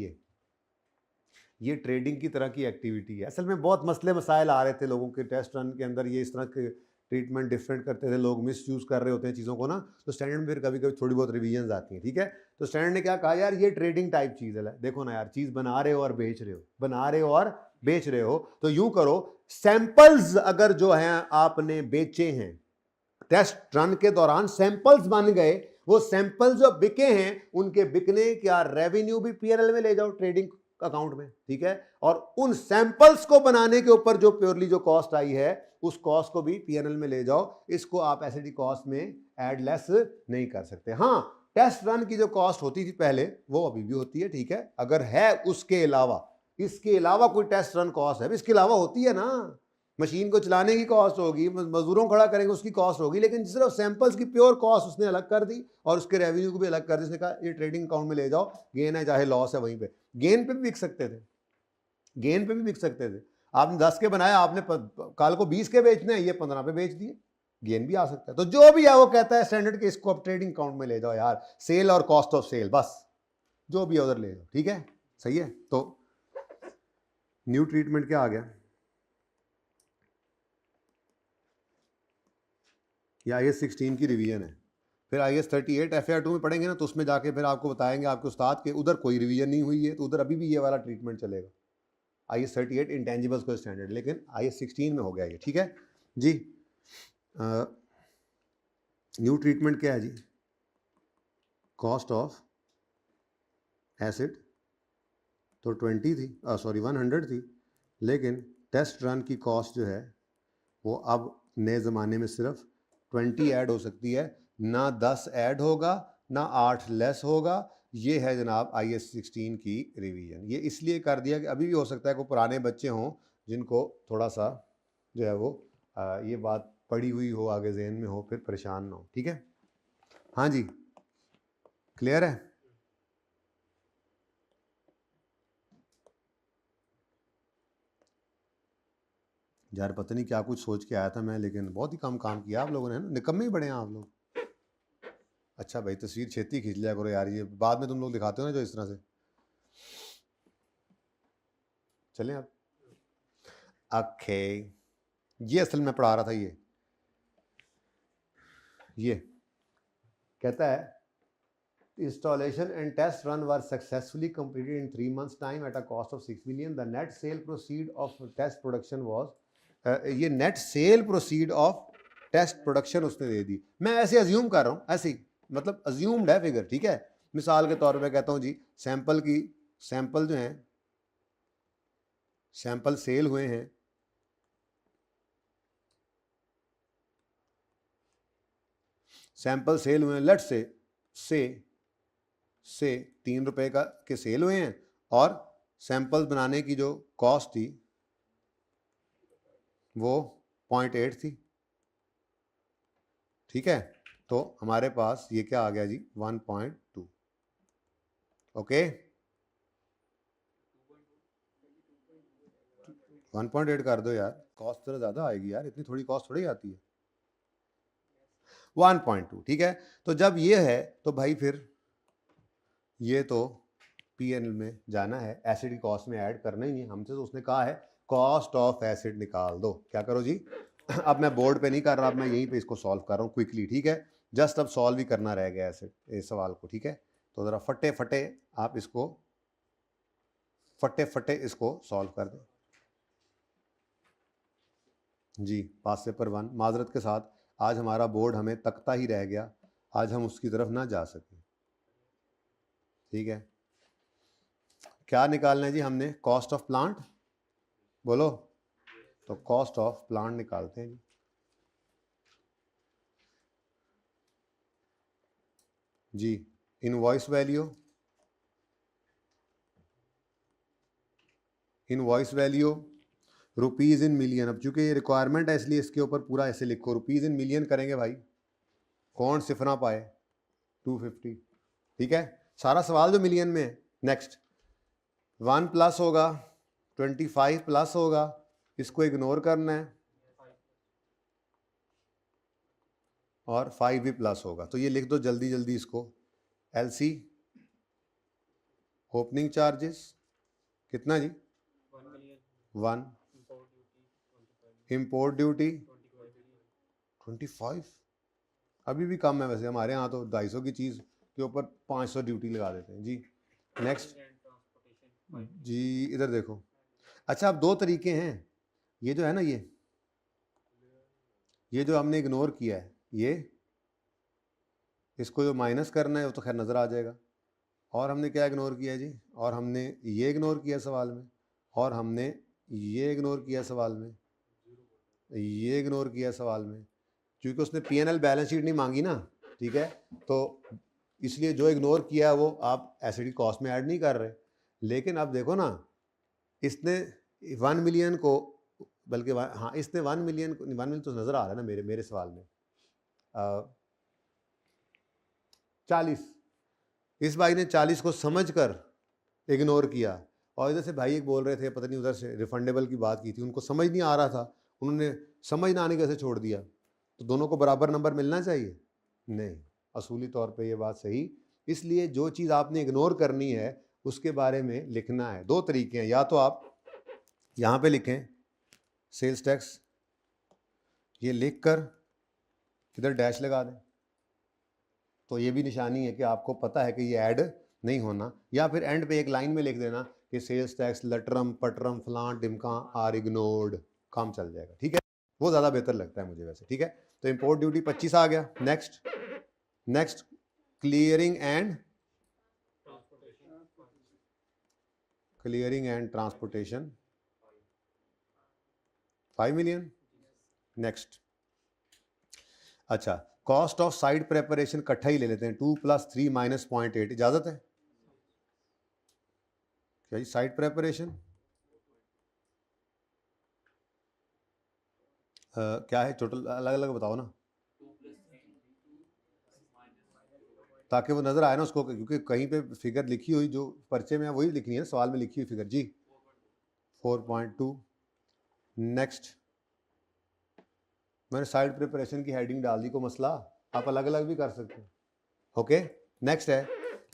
ये ट्रेडिंग की तरह की एक्टिविटी है। असल में बहुत मसले मसाइल आ रहे थे लोगों के टेस्ट रन के अंदर, ये इस तरह के ट्रीटमेंट डिफरेंट करते थे, लोग मिस यूज़ कर रहे होते हैं चीज़ों को ना, तो स्टैंडर्ड में फिर कभी कभी थोड़ी बहुत रिवीजन आती हैं, ठीक है। तो स्टैंडर्ड ने क्या कहा यार ये ट्रेडिंग टाइप चीज़ है, देखो ना यार चीज़ बना रहे हो और बेच रहे हो, बना रहे हो और बेच रहे हो, तो यूं करो सैंपल्स अगर जो हैं आपने बेचे हैं टेस्ट रन के दौरान, सैंपल्स बन गए, वो सैंपल्स जो बिके हैं उनके बिकने का रेवेन्यू भी पीएनएल में ले जाओ ट्रेडिंग अकाउंट में, ठीक है। और उन सैंपल्स को बनाने के ऊपर जो प्योरली जो कॉस्ट आई है उस कॉस्ट को भी पीएनएल में ले जाओ, इसको आप एसिड कॉस्ट में ऐड लेस नहीं कर सकते। हाँ, टेस्ट रन की जो कॉस्ट होती थी पहले वो अभी भी होती है, ठीक है। अगर है उसके अलावा, इसके अलावा कोई टेस्ट रन कॉस्ट है, इसके अलावा होती है ना, मशीन को चलाने की कॉस्ट होगी, मजदूरों खड़ा करेंगे उसकी कॉस्ट होगी, लेकिन सिर्फ सैंपल्स की प्योर कॉस्ट उसने अलग कर दी और उसके रेवेन्यू को भी अलग कर दी। उसने कहा ये ट्रेडिंग अकाउंट में ले जाओ, गेन है चाहे लॉस है वहीं पे, गेन पे भी बिक सकते थे, गेन पे भी बिक सकते थे। आपने 10 के बनाया, आपने कल को 20 के बेचने हैं, ये 15 पे बेच दिए, गेन भी आ सकता है। तो जो भी है वो कहता है स्टैंडर्ड के इसको आप ट्रेडिंग अकाउंट में ले जाओ यार, सेल और कॉस्ट ऑफ सेल, बस जो भी है उधर ले जाओ, ठीक है, सही है। तो न्यू ट्रीटमेंट क्या आ गया, ये IAS 16 की रिवीजन है। फिर IAS 38 FAR 2 में पढ़ेंगे ना, तो उसमें जाके फिर आपको बताएंगे आपके उस्ताद के उधर कोई रिवीजन नहीं हुई है, तो उधर अभी भी ये वाला ट्रीटमेंट चलेगा। IAS 38 इंटेंजिबल्स को स्टैंडर्ड, लेकिन IAS 16 में हो गया ये, ठीक है जी। न्यू ट्रीटमेंट क्या है जी? कॉस्ट ऑफ एसिड तो 20 थी, 100 थी, लेकिन टेस्ट रन की कॉस्ट जो है वो अब नए ज़माने में सिर्फ 20 ऐड हो सकती है, ना 10 ऐड होगा, ना 8 लेस होगा। ये है जनाब IAS 16 की रिवीजन। ये इसलिए कर दिया कि अभी भी हो सकता है कोई पुराने बच्चे हों जिनको थोड़ा सा जो है वो ये बात पड़ी हुई हो, आगे जहन में हो, फिर परेशान ना हो, ठीक है। हाँ जी, क्लियर है? यार पता नहीं क्या कुछ सोच के आया था मैं, लेकिन बहुत ही कम काम किया आप लोगों ने, है ना, निकम्मे ही बड़े हैं आप लोग। अच्छा भाई, तस्वीर छेती खींच लिया करो यार, ये बाद में तुम लोग दिखाते हो ना जो इस तरह से। चलें आप। ओके, ये असल में पढ़ा रहा था, ये कहता है installation and test run were successfully completed in 3 months time at a cost of 6 million. The net sale proceed of test production was ये net sale proceed of test production उसने दे दी। मैं ऐसे अज्यूम कर रहा हूँ, ऐसे ही मतलब अज्यूम्ड है फिगर, ठीक है। मिसाल के तौर पे कहता हूँ जी, सैंपल जो हैं, सैंपल सेल हुए हैं, सैंपल सेल हुए हैं, लेट से 3 रुपए का के सेल हुए हैं, और सैंपल बनाने की जो कॉस्ट थी वो 0.8 थी, ठीक है। तो हमारे पास ये क्या आ गया जी, 1.2। ओके, 1.8 कर दो यार, कॉस्ट तो ज़्यादा आएगी यार, इतनी थोड़ी कॉस्ट थोड़ी आती है। 1.2, ठीक है। तो जब ये है तो भाई फिर ये तो PNL में जाना है, एसिड की कॉस्ट में ऐड करना ही नहीं, हमसे तो उसने कहा है कॉस्ट ऑफ एसिड निकाल दो। क्या करो जी अब मैं बोर्ड पे नहीं कर रहा, अब मैं यहीं पे इसको सॉल्व कर रहा हूँ क्विकली, ठीक है। जस्ट अब सॉल्व ही करना रह गया एसिड इस सवाल को, ठीक है। तो ज़रा फटे फटे आप इसको इसको सॉल्व कर दें जी। पास पेपर 1 माजरत के साथ आज हमारा बोर्ड हमें तकता ही रह गया, आज हम उसकी तरफ ना जा सके, ठीक है। क्या निकालना है जी हमने? कॉस्ट ऑफ प्लांट, बोलो। तो कॉस्ट ऑफ प्लांट निकालते हैं जी। Invoice value rupees in million. अब चूंकि ये रिक्वायरमेंट है इसलिए इसके ऊपर पूरा ऐसे लिखो, रुपीज़ इन मिलियन करेंगे भाई, कौन सिफर ना पाए, 250, ठीक है। सारा सवाल जो मिलियन में है। नेक्स्ट 1 प्लस होगा, 25 प्लस होगा, इसको इग्नोर करना है, और 5 भी प्लस होगा। तो ये लिख दो जल्दी जल्दी इसको। LC ओपनिंग चार्जेस कितना जी? 1, इंपोर्ट ड्यूटी 25, अभी भी कम है वैसे, हमारे यहाँ तो 250 की चीज़ के ऊपर 500 ड्यूटी लगा देते हैं जी। नेक्स्ट जी, इधर देखो। अच्छा, अब 2 तरीके हैं, ये जो है ना, ये जो हमने इग्नोर किया है, ये इसको जो माइनस करना है वो तो खैर नज़र आ जाएगा। और हमने क्या इग्नोर किया है जी? और हमने ये इग्नोर किया सवाल में, और हमने ये इग्नोर किया सवाल में, ये इग्नोर किया सवाल में, क्योंकि उसने PNL बैलेंस शीट नहीं मांगी ना, ठीक है। तो इसलिए जो इग्नोर किया वो आप एसिड की कॉस्ट में ऐड नहीं कर रहे। लेकिन अब देखो ना, इसने 1 मिलियन को, बल्कि हाँ, इसने 1 मिलियन तो नज़र आ रहा है ना मेरे सवाल में, 40, इस भाई ने 40 को समझकर इग्नोर किया, और इधर से भाई एक बोल रहे थे, पता नहीं उधर से रिफंडेबल की बात की थी, उनको समझ नहीं आ रहा था, उन्होंने समझ ना आने कैसे छोड़ दिया। तो दोनों को बराबर नंबर मिलना चाहिए? नहीं, असूली तौर पे ये बात सही। इसलिए जो चीज़ आपने इग्नोर करनी है उसके बारे में लिखना है। 2 तरीके हैं, या तो आप यहाँ पे लिखें सेल्स टैक्स, ये लिख कर इधर डैश लगा दें, तो ये भी निशानी है कि आपको पता है कि ये ऐड नहीं होना, या फिर एंड पे एक लाइन में लिख देना कि सेल्स टैक्स लटरम पटरम फलां डिमका आर इग्नोर्ड, काम चल जाएगा, ठीक है, वो ज़्यादा बेहतर लगता है मुझे वैसे, ठीक है। तो इंपोर्ट ड्यूटी 25 आ गया। Next clearing and transportation 5 million. Next, अच्छा, कॉस्ट ऑफ साइट प्रेपरेशन इकट्ठा ही ले लेते हैं, 2 + 3 - 0.8, इजाजत है क्या जी? साइट प्रेपरेशन क्या है टोटल, अलग अलग बताओ ना, ताकि वो नजर आए ना उसको, क्योंकि कहीं पे फिगर लिखी हुई जो पर्चे में है वही लिखनी है, सवाल में लिखी हुई फिगर जी 4.2। नेक्स्ट, मैंने साइड प्रिपरेशन की हेडिंग डाल दी, को मसला, आप अलग अलग भी कर सकते हैं, ओके। नेक्स्ट है,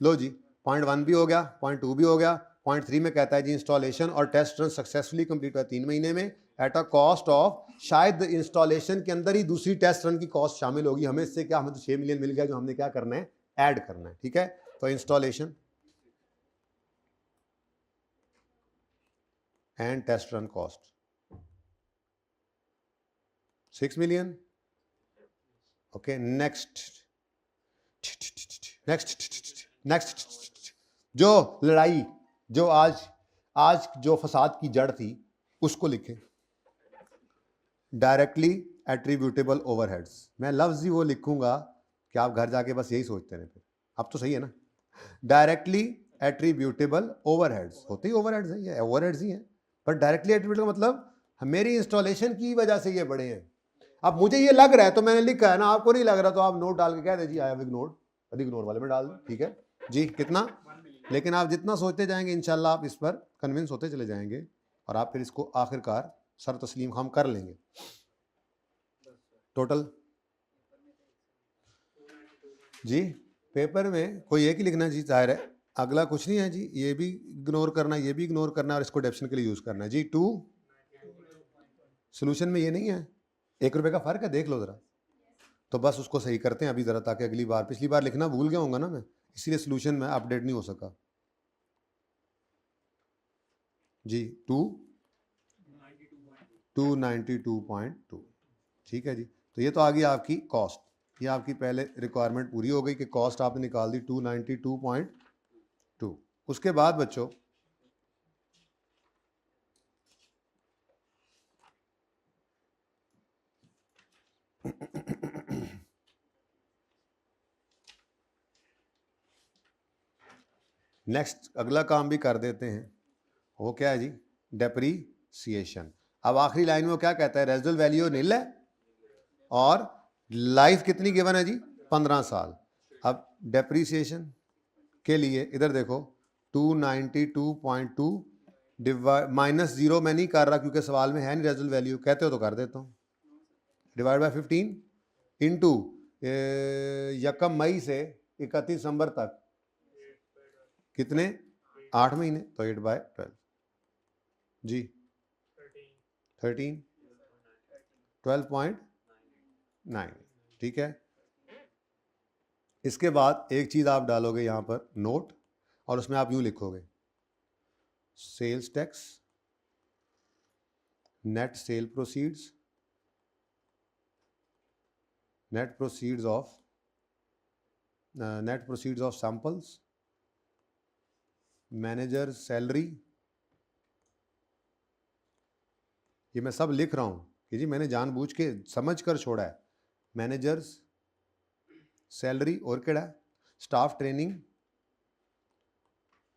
लो जी, पॉइंट 1 भी हो गया, पॉइंट 2 भी हो गया, पॉइंट 3 में कहता है जी इंस्टॉलेशन और टेस्ट रन सक्सेसफुली कंप्लीट हुआ 3 महीने में एट अ कॉस्ट ऑफ, शायद इंस्टॉलेशन के अंदर ही दूसरी टेस्ट रन की कॉस्ट शामिल होगी, हमें इससे क्या, हमें तो 6 मिलियन मिल गया जो हमने क्या करना है, ऐड करना है, ठीक है। तो installation and test run cost 6 million, okay. Next, जो लड़ाई, जो आज जो फसाद की जड़ थी उसको लिखें, डायरेक्टली एट्रीब्यूटेबल ओवरहेड्स। मैं लफ्ज़ ही वो लिखूंगा कि आप घर जाके बस यही सोचते रहे, फिर अब तो सही है ना, डायरेक्टली एट्रीब्यूटेबल ओवरहेड्स, होते ही ओवरहेड्स हैं, ये ओवरहेड्स ही हैं, पर डायरेक्टली एट्रीब्यूटेबल मतलब मेरी इंस्टॉलेशन की वजह से ये बड़े हैं। अब मुझे ये लग रहा है तो मैंने लिखा है ना, आपको नहीं लग रहा तो आप नोट डाल के कह दे जी आई हैव इग्नोर्ड, इग्नोर वाले में डाल दो, ठीक है जी। कितना, लेकिन आप जितना सोचते जाएंगे इंशाल्लाह आप इस पर कन्विंस होते चले जाएंगे और आप फिर इसको आखिरकार सर तस्लीम हम कर लेंगे। टोटल जी पेपर में कोई एक ही लिखना जी, जाहिर है, अगला कुछ नहीं है जी, ये भी इग्नोर करना, ये भी इग्नोर करना और इसको डेप्शन के लिए यूज़ करना है जी। 2 सोल्यूशन में ये नहीं है, 1 रुपये का फ़र्क है, देख लो ज़रा, तो बस उसको सही करते हैं अभी ज़रा, ताकि अगली बार, पिछली बार लिखना भूल गया होगा ना मैं, इसीलिए सोल्यूशन में अपडेट नहीं हो सका जी। 292.2, ठीक है जी। तो ये तो आ गई आपकी कॉस्ट, ये आपकी पहले रिक्वायरमेंट पूरी हो गई कि कॉस्ट आपने निकाल दी 292.2। उसके बाद बच्चों नेक्स्ट अगला काम भी कर देते हैं, वो क्या है जी, डेप्रीसिएशन। अब आखिरी लाइन में वो क्या कहता है, रेजिडुअल वैल्यू निल है और लाइफ कितनी गिवन है जी, 15 साल। अब डेप्रीसिएशन के लिए इधर देखो 292.2 -0 मैं नहीं कर रहा क्योंकि सवाल में है नहीं रेजिडुअल वैल्यू, कहते हो तो कर देता हूँ, डिवाइड बाय 15 इंटू 1 मई से 31 दिसंबर तक कितने, 8 महीने, तो 8/12 जी 13 12.9, ठीक है। इसके बाद एक चीज़ आप डालोगे यहाँ पर नोट, और उसमें आप यूँ लिखोगे sales tax net sale proceeds, net proceeds of samples, manager salary, ये मैं सब लिख रहा हूँ कि जी मैंने जानबूझ के समझ कर छोड़ा है, मैनेजर्स सैलरी और क्या, स्टाफ ट्रेनिंग,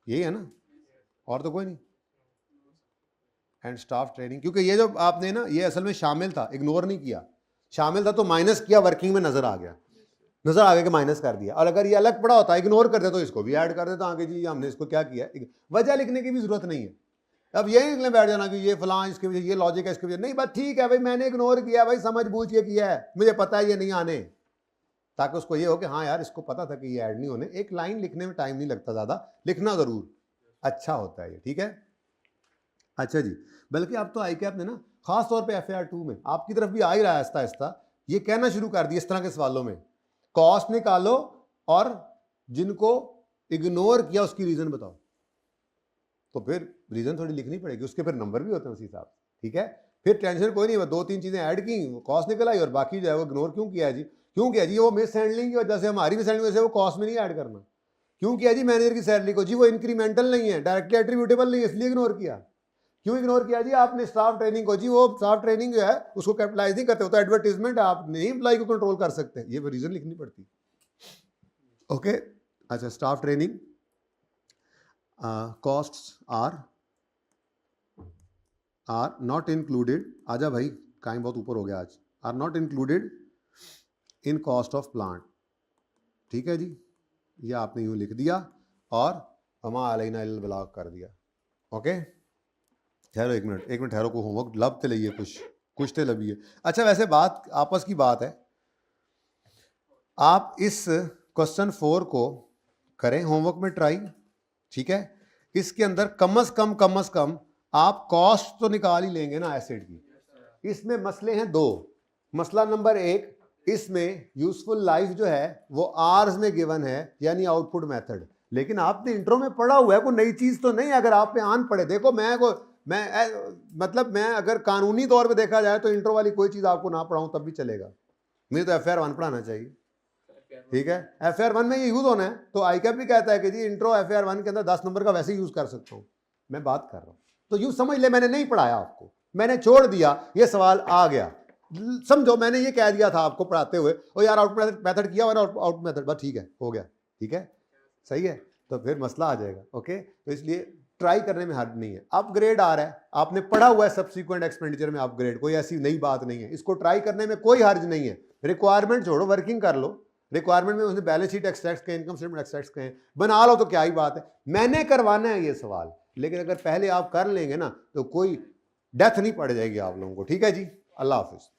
यही है ना, और तो कोई नहीं, एंड स्टाफ ट्रेनिंग, क्योंकि ये जो आपने ना ये असल में शामिल था, इग्नोर नहीं किया, शामिल था तो माइनस किया, वर्किंग में नजर आ गया कि माइनस कर दिया, और अगर ये अलग पड़ा होता इग्नोर कर दे तो इसको भी ऐड कर देता आगे जी हमने इसको क्या किया, वजह लिखने की भी जरूरत नहीं है। अब ये निकले बैठ जाना कि ये फलां इसके वजह, ये लॉजिक है इसके वजह, नहीं बस ठीक है भाई मैंने इग्नोर किया भाई, समझ बूझ के किया है, मुझे पता है ये नहीं आने, ताकि उसको ये हो कि हाँ यार इसको पता था कि ये ऐड नहीं होने। एक लाइन लिखने में टाइम नहीं लगता ज़्यादा, लिखना ज़रूर अच्छा होता है ये, ठीक है। अच्छा जी, बल्कि अब तो ICAP ने ना खास तौर पे FAR 2 में आपकी तरफ भी आ ही रहा है आहिस्ता आहिस्ता, ये कहना शुरू कर दिया इस तरह के सवालों में, कॉस्ट निकालो और जिनको इग्नोर किया उसकी रीजन बताओ। तो फिर रीजन थोड़ी लिखनी पड़ेगी, उसके फिर नंबर भी होते हैं उसी हिसाब से, ठीक है। फिर टेंशन कोई नहीं, 2-3 चीजें ऐड की, कॉस्ट निकल आई, और बाकी जो है वो इग्नोर क्यों किया जी? क्यों किया जी? वो मिस हैंडलिंग की वजह से, हमारी मिस हैंडलिंग की वजह से वो कॉस्ट में नहीं ऐड करना। क्यों किया जी मैनेजर की सैलरी को? जी वो इंक्रीमेंटल नहीं है, डायरेक्टली एट्रीब्यूटेबल नहीं है, इसलिए इग्नोर किया। क्यों इग्नोर किया जी? आपने स्टाफ ट्रेनिंग को, जी वो स्टाफ ट्रेनिंग जो है उसको कैपिटलाइज नहीं करते, वो तो एडवर्टीजमेंट है, आप नहीं एम्प्लॉय को कंट्रोल कर सकते। ये रीजन लिखनी पड़ती। ओके अच्छा, staff training costs are not included, आजा भाई टाइम बहुत ऊपर हो गया आज, are not included in cost of plant, ठीक है जी। ये आपने यूं लिख दिया और हमा अलैना इल बलाग कर दिया। ओके ठहरो एक मिनट ठहरो, को होमवर्क लबते लइए, कुछ तो लबिए। अच्छा वैसे बात आपस की बात है, आप इस क्वेश्चन 4 को करें होमवर्क में ट्राई, ठीक है। इसके अंदर कम से कम आप कॉस्ट तो निकाल ही लेंगे ना एसिड की। इसमें मसले हैं 2। मसला नंबर 1, इसमें यूजफुल लाइफ जो है वो आर्स में गिवन है, यानी आउटपुट मेथड। लेकिन आपने इंट्रो में पढ़ा हुआ है, कोई नई चीज तो नहीं। अगर आप पे आन पड़े, देखो मैं अगर कानूनी तौर पे देखा जाए तो इंट्रो वाली कोई चीज आपको ना पढ़ाऊं तब भी चलेगा। मुझे तो FR 1 पढ़ाना चाहिए, ठीक है। FR 1 में ये यूज होना है, तो ICAP भी कहता है कि जी इंट्रो FR 1 के अंदर 10 नंबर का वैसे यूज कर सकता हूं। मैं बात कर रहा हूं तो यूं समझ ले, मैंने नहीं पढ़ाया आपको, मैंने छोड़ दिया, ये सवाल आ गया, समझो मैंने ये कह दिया था आपको पढ़ाते हुए, ओ यार आउट मेथड किया और आउट मेथड, बस ठीक है, हो गया, ठीक है, सही है। तो फिर मसला आ जाएगा। ओके तो इसलिए ट्राई करने में हर्ज नहीं है। अपग्रेड आ रहा है, आपने पढ़ा हुआ है सब्सिक्वेंट एक्सपेंडिचर में अपग्रेड, कोई ऐसी नई बात नहीं है, इसको ट्राई करने में कोई हर्ज नहीं है। रिक्वायरमेंट छोड़ो, वर्किंग कर लो। रिक्वायरमेंट में उसने बैलेंस शीट एक्सट्रैक्ट करें, इनकम स्टेटमेंट एक्सट्रैक्ट करें, बना लो तो क्या ही बात है। मैंने करवाना है ये सवाल, लेकिन अगर पहले आप कर लेंगे ना तो कोई डेथ नहीं पड़ जाएगी आप लोगों को, ठीक है जी। अल्लाह हाफिज।